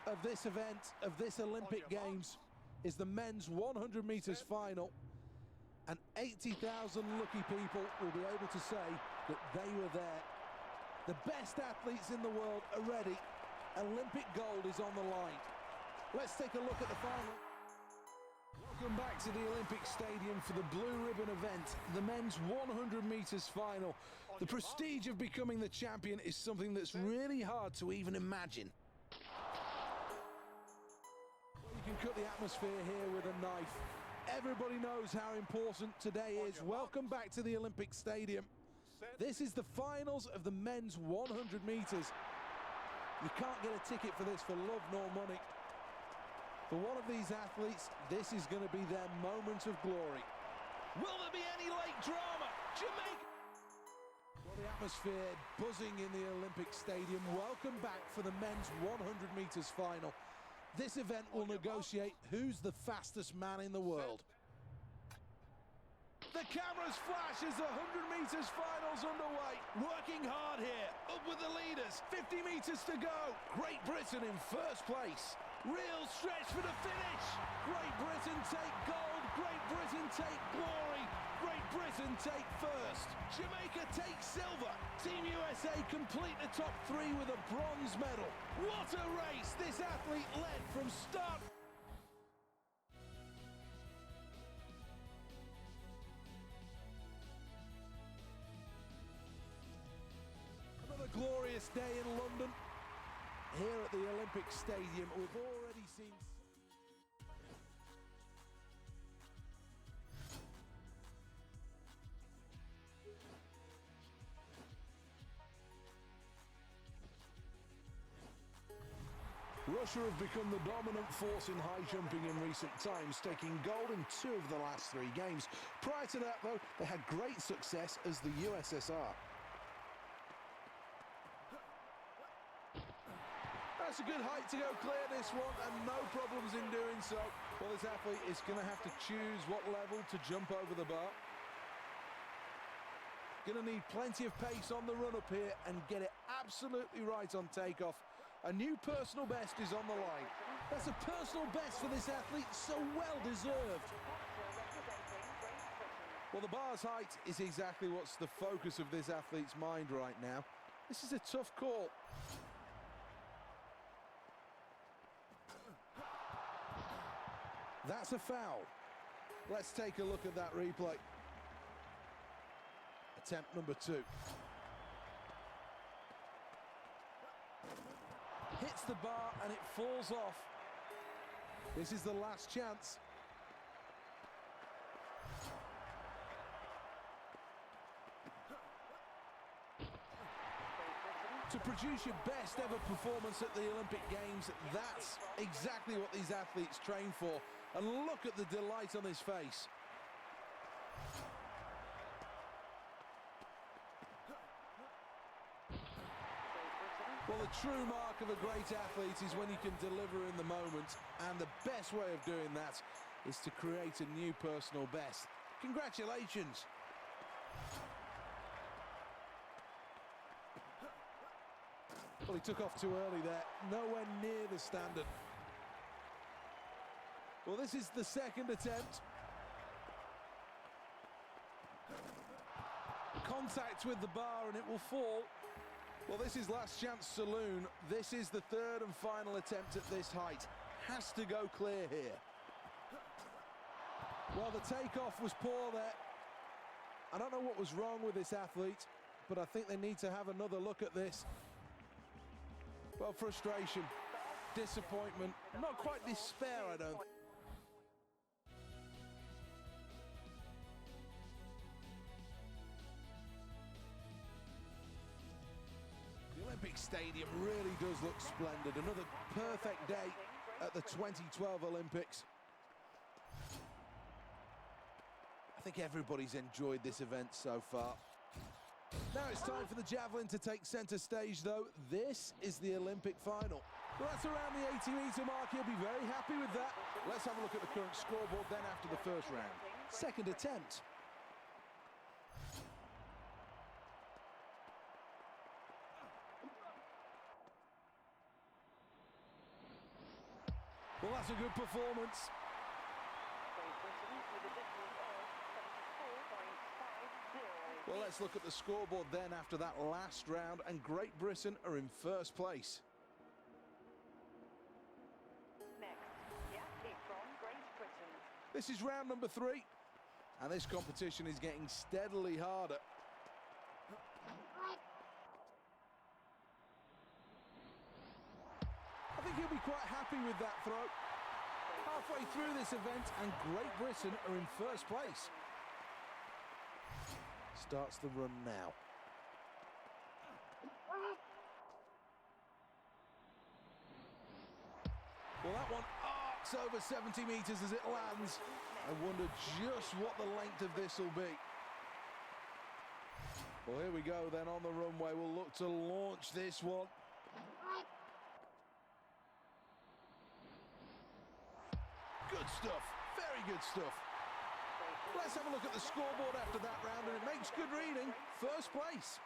of this event, of this Olympic Games, is the men's 100 metres final. And 80,000 lucky people will be able to say that they were there. The best athletes in the world are ready. Olympic gold is on the line. Let's take a look at the final. Welcome back to the Olympic Stadium for the blue ribbon event, the men's 100 metres final. The prestige of becoming the champion is something that's really hard to even imagine. You can cut the atmosphere here with a knife. Everybody knows how important today is. Welcome back to the Olympic Stadium. This is the finals of the men's 100 metres. You can't get a ticket for this for love nor money. For one of these athletes, this is going to be their moment of glory. Will there be any late drama? Jamaica! Well, the atmosphere buzzing in the Olympic Stadium. Welcome back for the men's 100 metres final. This event will negotiate who's the fastest man in the world. The cameras flash as the 100 metres finals underway. Working hard here. Up with the leaders. 50 metres to go. Great Britain in first place. Real stretch for the finish. Great Britain take gold. Great Britain take glory. Great Britain take first. Jamaica take silver. Team USA complete the top three with a bronze medal. What a race this athlete led from start. Another glorious day in London. Here at the Olympic Stadium, we've already seen. Russia have become the dominant force in high jumping in recent times, taking gold in 2 of the last 3 games. Prior to that, though, they had great success as the USSR. That's a good height to go clear this one, and no problems in doing so. Well, this athlete is going to have to choose what level to jump over the bar. Going to need plenty of pace on the run up here and get it absolutely right on takeoff. A new personal best is on the line. That's a personal best for this athlete, so well deserved. Well, the bar's height is exactly what's the focus of this athlete's mind right now. This is a tough call. That's a foul. Let's take a look at that replay. Attempt number 2. Hits the bar and it falls off. This is the last chance. To produce your best ever performance at the Olympic Games, that's exactly what these athletes train for. And look at the delight on his face. Well, the true mark of a great athlete is when you can deliver in the moment, and the best way of doing that is to create a new personal best. Congratulations. Well, he took off too early there, nowhere near the standard. Well, this is the second attempt. Contact with the bar and it will fall. Well, this is last chance saloon. This is the third and final attempt at this height. Has to go clear here. Well, the takeoff was poor there. I don't know what was wrong with this athlete, but I think they need to have another look at this. Well, frustration, disappointment, not quite despair, I don't think. The Olympic Stadium really does look splendid. Another perfect day at the 2012 Olympics. I think everybody's enjoyed this event so far. Now it's time for the javelin to take centre stage, though. This is the Olympic final. Well, that's around the 80-metre mark. He'll be very happy with that. Let's have a look at the current scoreboard then after the first round. Second attempt. Well, that's a good performance. Well, let's look at the scoreboard then after that last round, and Great Britain are in first place. Next, the athlete from Great Britain. This is round number 3, and this competition is getting steadily harder. I think he'll be quite happy with that throw. Halfway through this event, and Great Britain are in first place. Starts the run now. Well, that one arcs over 70 metres as it lands. I wonder just what the length of this will be. Well, here we go then on the runway. We'll look to launch this one. Good stuff, very good stuff. Let's have a look at the scoreboard after that round, and it makes good reading. First place.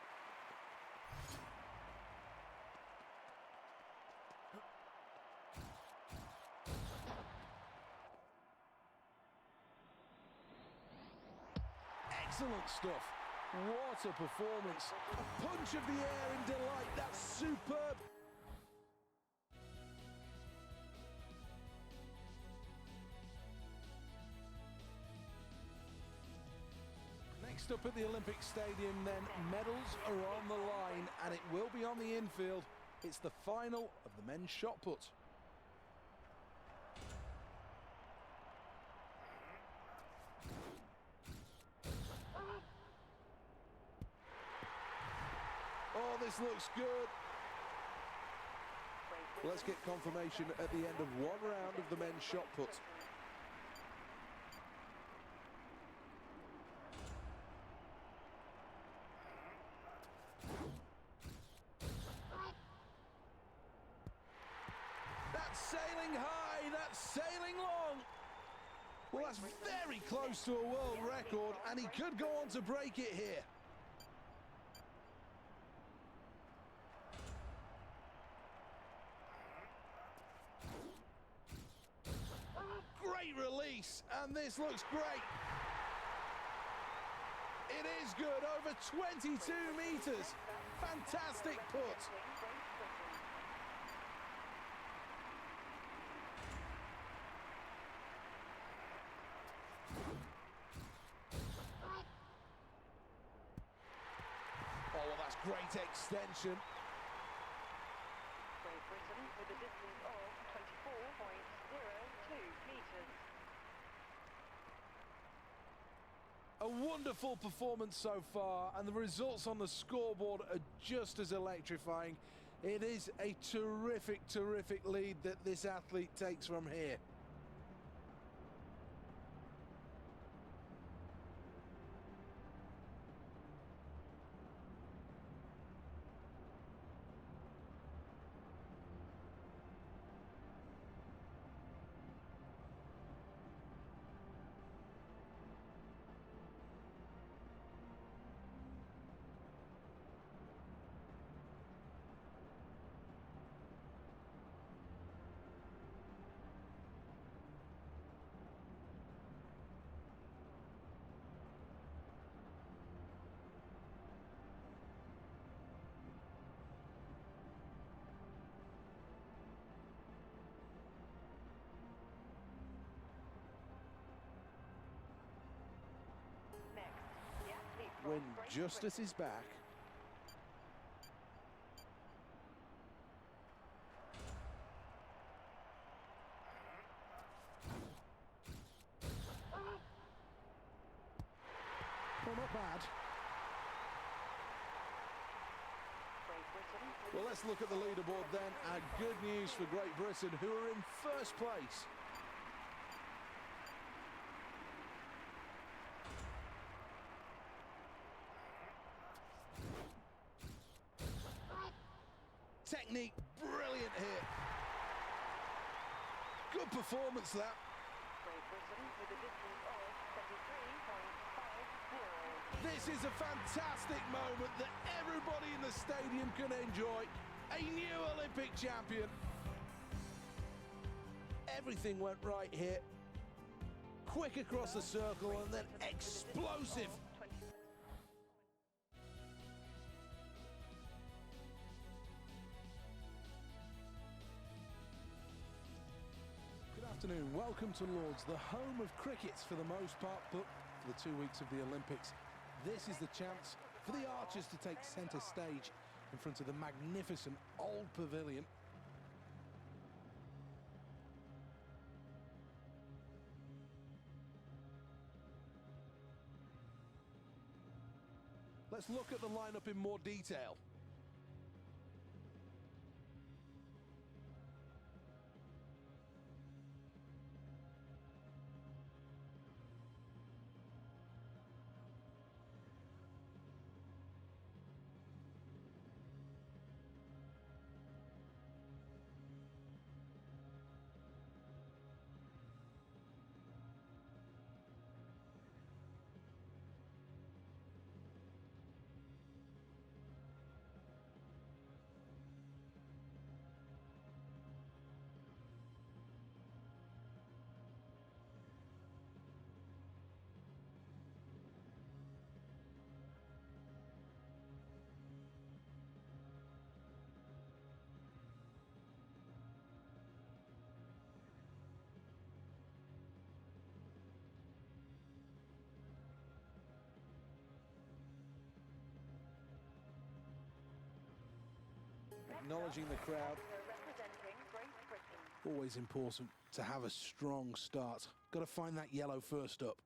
Excellent stuff. What a performance. A punch of the air in delight. That's superb. Next up at the Olympic Stadium then, medals are on the line, and it will be on the infield. It's the final of the men's shot put. Oh, this looks good. Let's get confirmation at the end of one round of the men's shot put. That's sailing high, that's sailing long. Well, that's very close to a world record, and he could go on to break it here. Great release, and this looks great. It is good, over 22 meters. Fantastic put. great extension. Great Britain with a distance of 24.02 metres. A wonderful performance so far, and the results on the scoreboard are just as electrifying. It is a terrific, terrific lead that this athlete takes from here. Next, the athlete from When Great justice Britain. is back. Well, not bad. Great Britain with Well, a let's look at the leaderboard then. Good news for Great Britain, who are in first place. Technique, brilliant hit. Good performance, that. Great Britain with a distance of 23.50. This is a fantastic moment that everybody in the stadium can enjoy. A new Olympic champion. Everything went right here. Quick across the circle and then explosive. Good afternoon, welcome to Lord's, the home of crickets for the most part, but for the 2 weeks of the Olympics, this is the chance for the archers to take centre stage in front of the magnificent old pavilion. Let's look at the lineup in more detail. Acknowledging the crowd. Representing Great Britain. Always important to have a strong start. Got to find that yellow first up.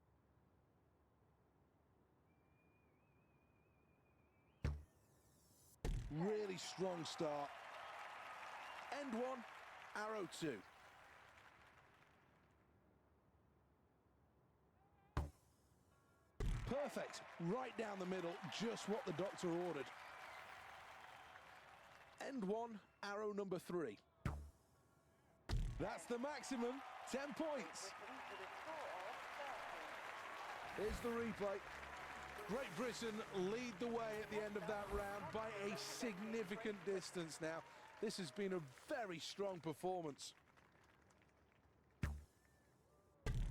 Really strong start. End one, arrow two. Perfect, right down the middle, just what the doctor ordered. End one, arrow number three. That's the maximum, 10 points. Britain with a score of 30. Here's the replay. Great Britain lead the way at the end of that round by a significant distance now. This has been a very strong performance.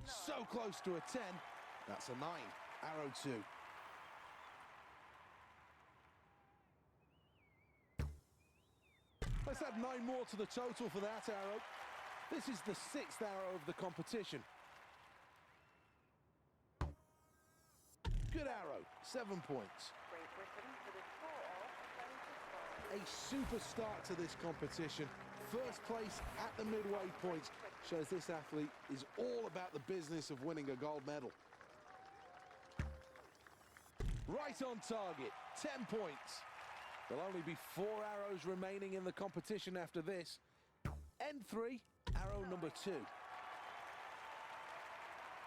So close to a 10. That's a 9. Arrow 2. Let's add 9 more to the total for that arrow. This is the 6th arrow of the competition. Good arrow, 7 points. Great Britain with a score of a super start to this competition. First place at the midway point shows this athlete is all about the business of winning a gold medal. Right on target, 10 points. There'll only be 4 arrows remaining in the competition after this. End 3, arrow number 2.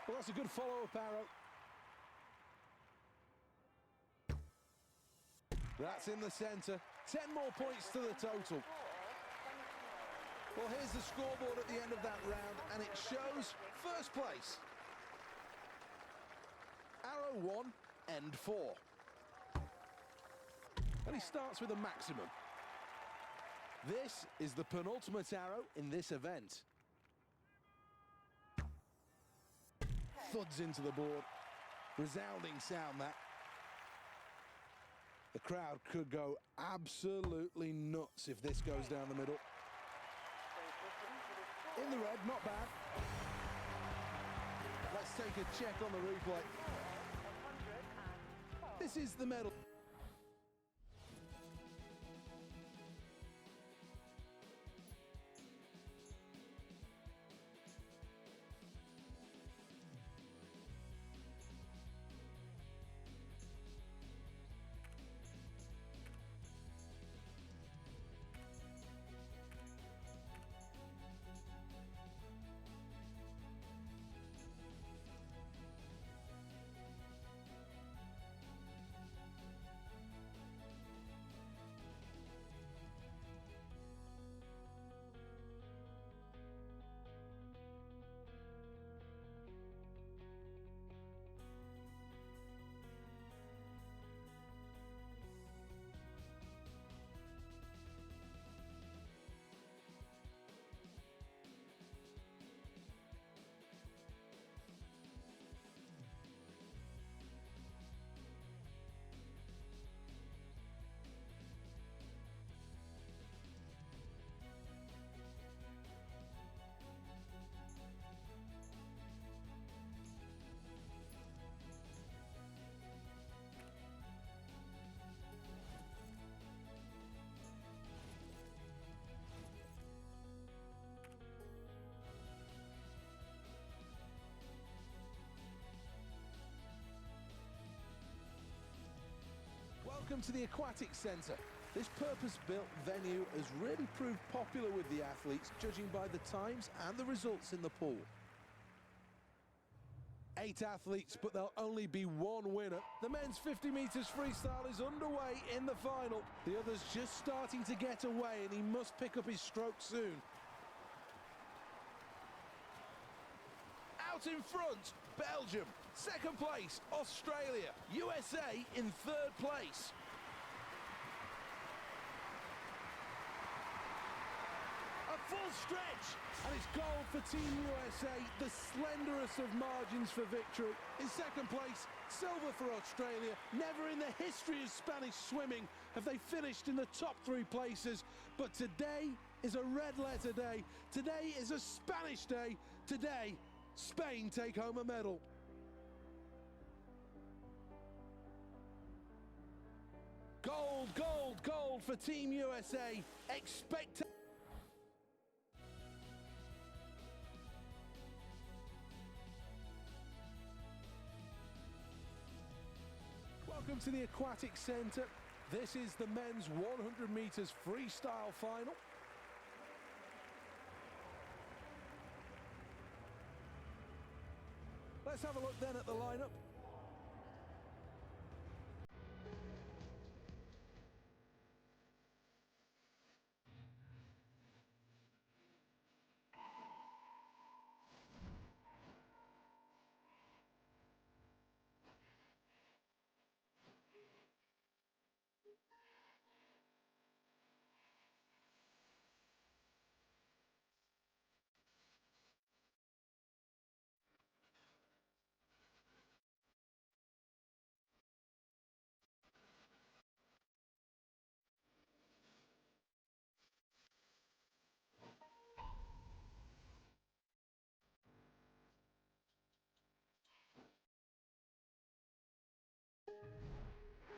Well, that's a good follow-up arrow. That's in the centre. 10 more points to the total. Well, here's the scoreboard at the end of that round, and it shows first place. Arrow 1, end 4. And he starts with a maximum. This is the penultimate arrow in this event. Thuds into the board. Resounding sound, that. The crowd could go absolutely nuts if this goes down the middle. In the red, not bad. Let's take a check on the replay. This is the medal. Welcome to the Aquatic Centre. This purpose-built venue has really proved popular with the athletes, judging by the times and the results in the pool. 8 athletes, but there'll only be 1 winner. The men's 50 metres freestyle is underway in the final. The other's just starting to get away, and he must pick up his stroke soon. Out in front, Belgium. Second place, Australia. USA in 3rd place. A full stretch, and it's gold for Team USA, the slenderest of margins for victory. In second place, silver for Australia. Never in the history of Spanish swimming have they finished in the top 3 places. But today is a red letter day. Today is a Spanish day. Today, Spain take home a medal. Gold, gold, gold for Team USA. Expect. Welcome to the Aquatic Centre. This is the men's 100 metres freestyle final. Let's have a look then at the lineup.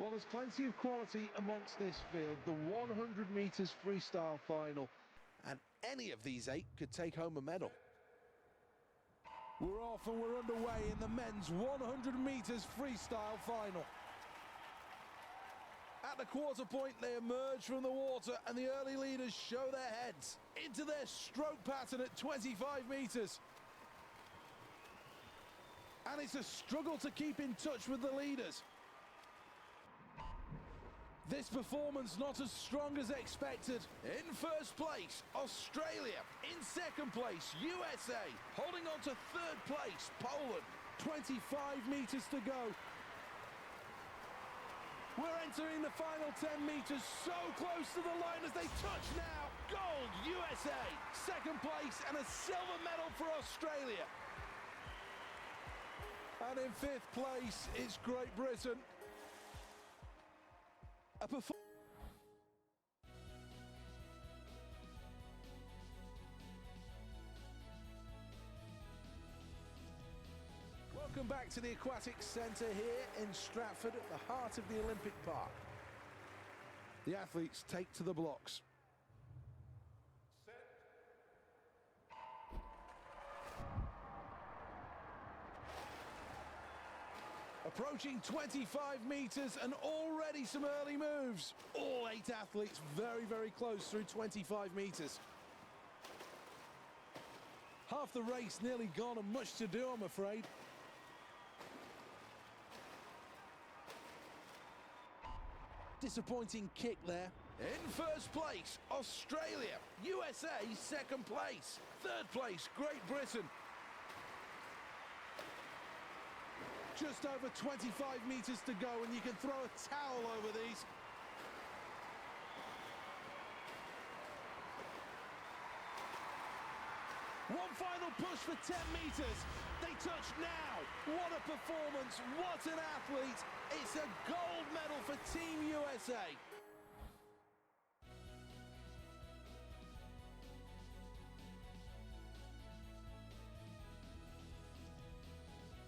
Well, there's plenty of quality amongst this field. The 100 metres freestyle final. And any of these 8 could take home a medal. We're off and we're underway in the men's 100 metres freestyle final. At the quarter point, they emerge from the water and the early leaders show their heads into their stroke pattern at 25 metres. And it's a struggle to keep in touch with the leaders. This performance not as strong as expected. In first place, Australia. In second place, USA. Holding on to third place, Poland. 25 metres to go. We're entering the final 10 metres, so close to the line as they touch now. Gold, USA. Second place and a silver medal for Australia. And in fifth place, it's Great Britain. Welcome back to the Aquatic Centre here in Stratford at the heart of the Olympic Park. The athletes take to the blocks. Approaching 25 metres and already some early moves. All 8 athletes very, very close through 25 metres. Half the race nearly gone and much to do, I'm afraid. Disappointing kick there. In first place, Australia. USA, second place. Third place, Great Britain. Just over 25 metres to go and you can throw a towel over these. One final push for 10 metres. They touch now. What a performance. What an athlete. It's a gold medal for Team USA.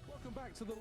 Welcome back to the...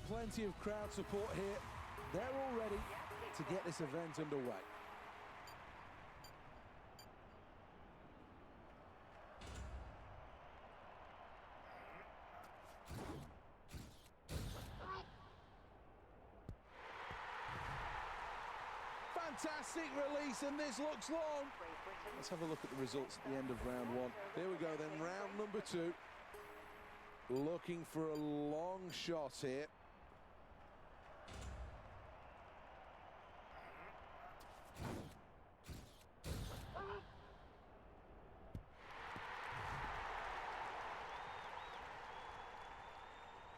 Plenty of crowd support here. They're all ready to get this event underway. Fantastic release, and this looks long. Let's have a look at the results at the end of round 1. There we go then, round number 2. Looking for a long shot here.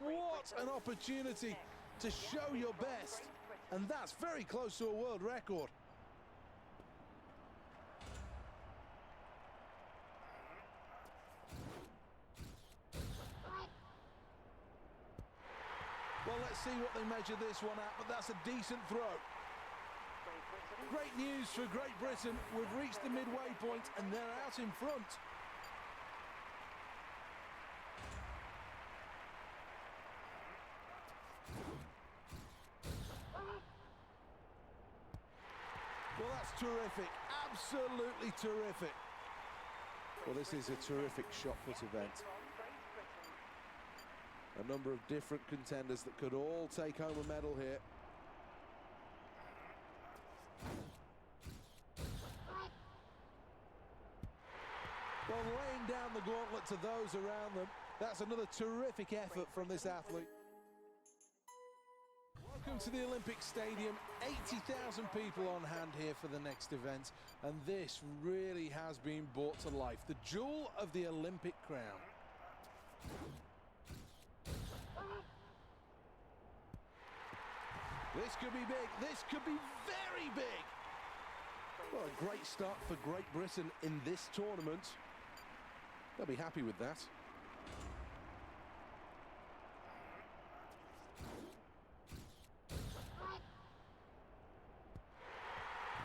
What an opportunity to show your best. And that's very close to a world record. Well, let's see what they measure this one at, but that's a decent throw. Great news for Great Britain. We've reached the midway point and they're out in front. Well, that's terrific. Absolutely terrific. Well, this is a terrific shot put event. A number of different contenders that could all take home a medal here. Well, laying down the gauntlet to those around them. That's another terrific effort from this athlete. Welcome to the Olympic Stadium. 80,000 people on hand here for the next event, and this really has been brought to life. The jewel of the Olympic crown. This could be big. This could be very big. Well, a great start for Great Britain in this tournament. They'll be happy with that.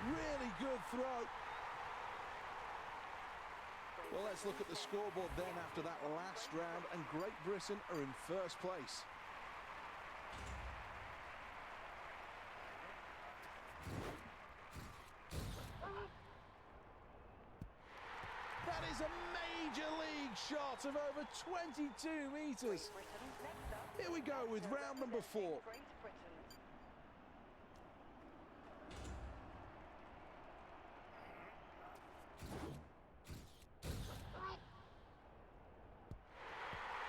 Really good throw. Well, let's look at the scoreboard then after that last round, and Great Britain are in first place. That is a major league shot of over 22 metres. Here we go with round number 4. Great Britain.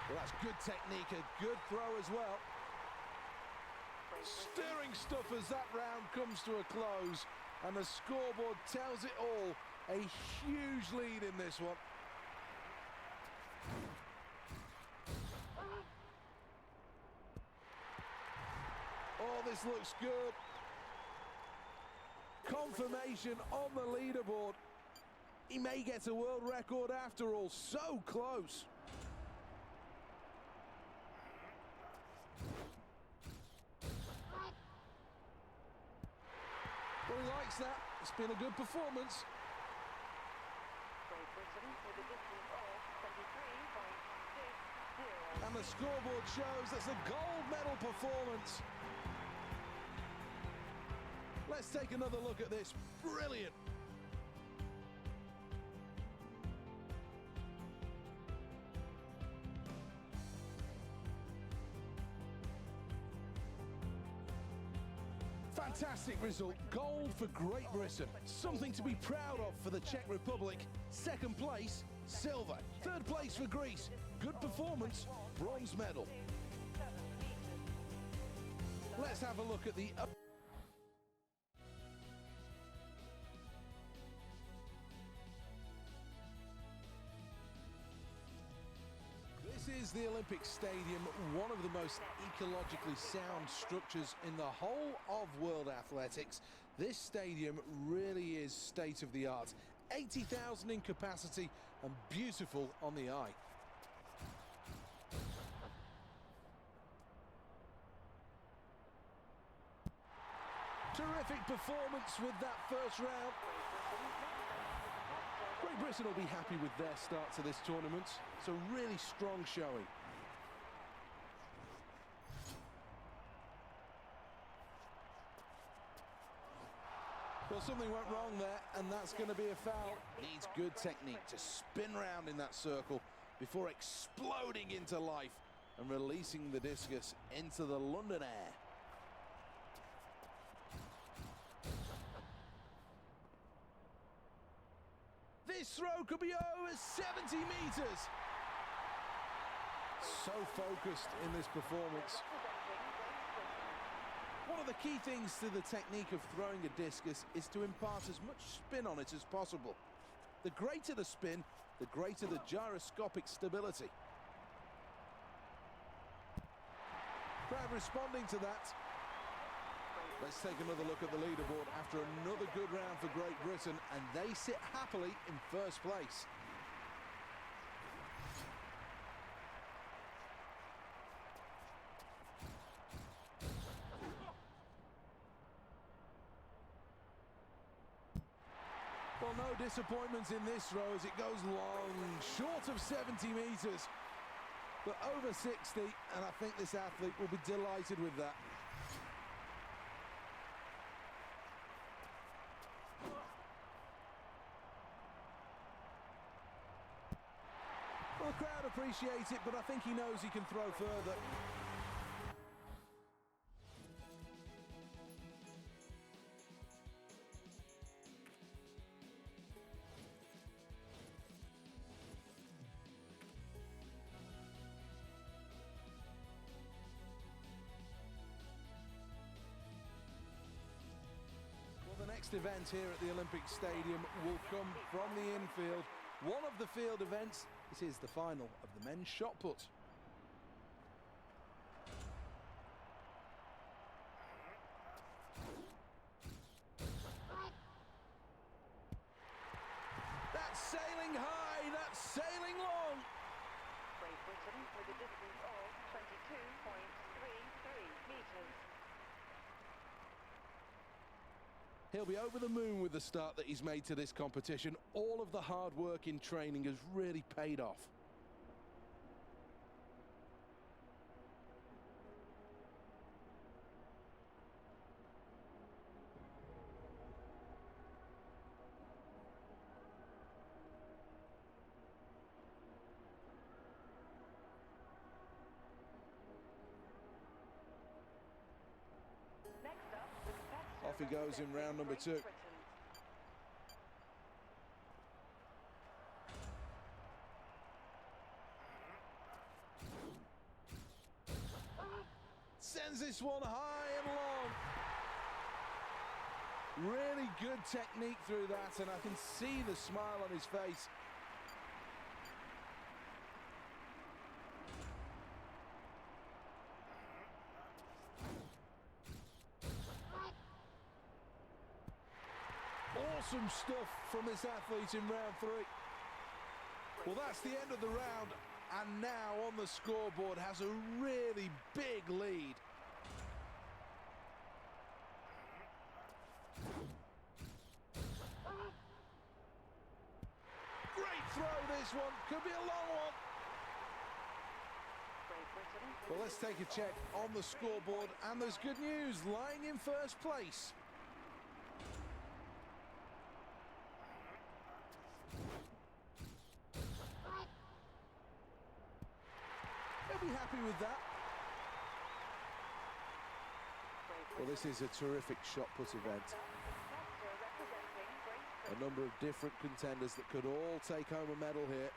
Well, that's good technique, a good throw as well. Stirring stuff as that round comes to a close, and the scoreboard tells it all. A huge lead in this one. Oh, this looks good. Confirmation on the leaderboard. He may get a world record after all, so close. Well, he likes that. It's been a good performance. Great Britain with a distance of 23.60. And the scoreboard shows that's a gold medal performance. Let's take another look at this. Brilliant. Fantastic result. Gold for Great Britain. Something to be proud of for the Czech Republic. Second place, silver. Third place for Greece. Good performance, bronze medal. Let's have a look at the... This is the Olympic Stadium, one of the most ecologically sound structures in the whole of world athletics. This stadium really is state of the art. 80,000 in capacity and beautiful on the eye. Terrific performance with that first round. Great Britain will be happy with their start to this tournament. It's a really strong showing. Well, something went wrong there, and that's going to be a foul. Needs good technique to spin round in that circle before exploding into life and releasing the discus into the London air. This throw could be over 70 metres. So focused in this performance. One of the key things to the technique of throwing a discus is to impart as much spin on it as possible. The greater the spin, the greater the gyroscopic stability. Crowd responding to that. Let's take another look at the leaderboard after another good round for Great Britain, and they sit happily in first place. Well, no disappointments in this throw as it goes long, short of 70 metres, but over 60, and I think this athlete will be delighted with that. Well, the crowd appreciates it, but I think he knows he can throw further. next event here at the Olympic Stadium will come from the infield. One of the field events. This is the final of the men's shot put. That's sailing high, that's sailing long. Great Britain with a distance of 22.33 metres. He'll be over the moon with the start that he's made to this competition. All of the hard work in training has really paid off. Next up, the competitor Off he goes in round number representing 2. Great Britain. Sends this one high and long. Really good technique through that, and I can see the smile on his face. Awesome stuff from this athlete in round 3. Well, that's the end of the round, and now on the scoreboard has a really big lead. Great throw, this one. Could be a long one. Great Britain with Well, a let's take a distance check of on the scoreboard, and there's good news. Lying in first place. He'll be happy with that. Well, this is a terrific shot put event. A number of different contenders that could all take home a medal here.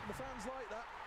And the fans like that.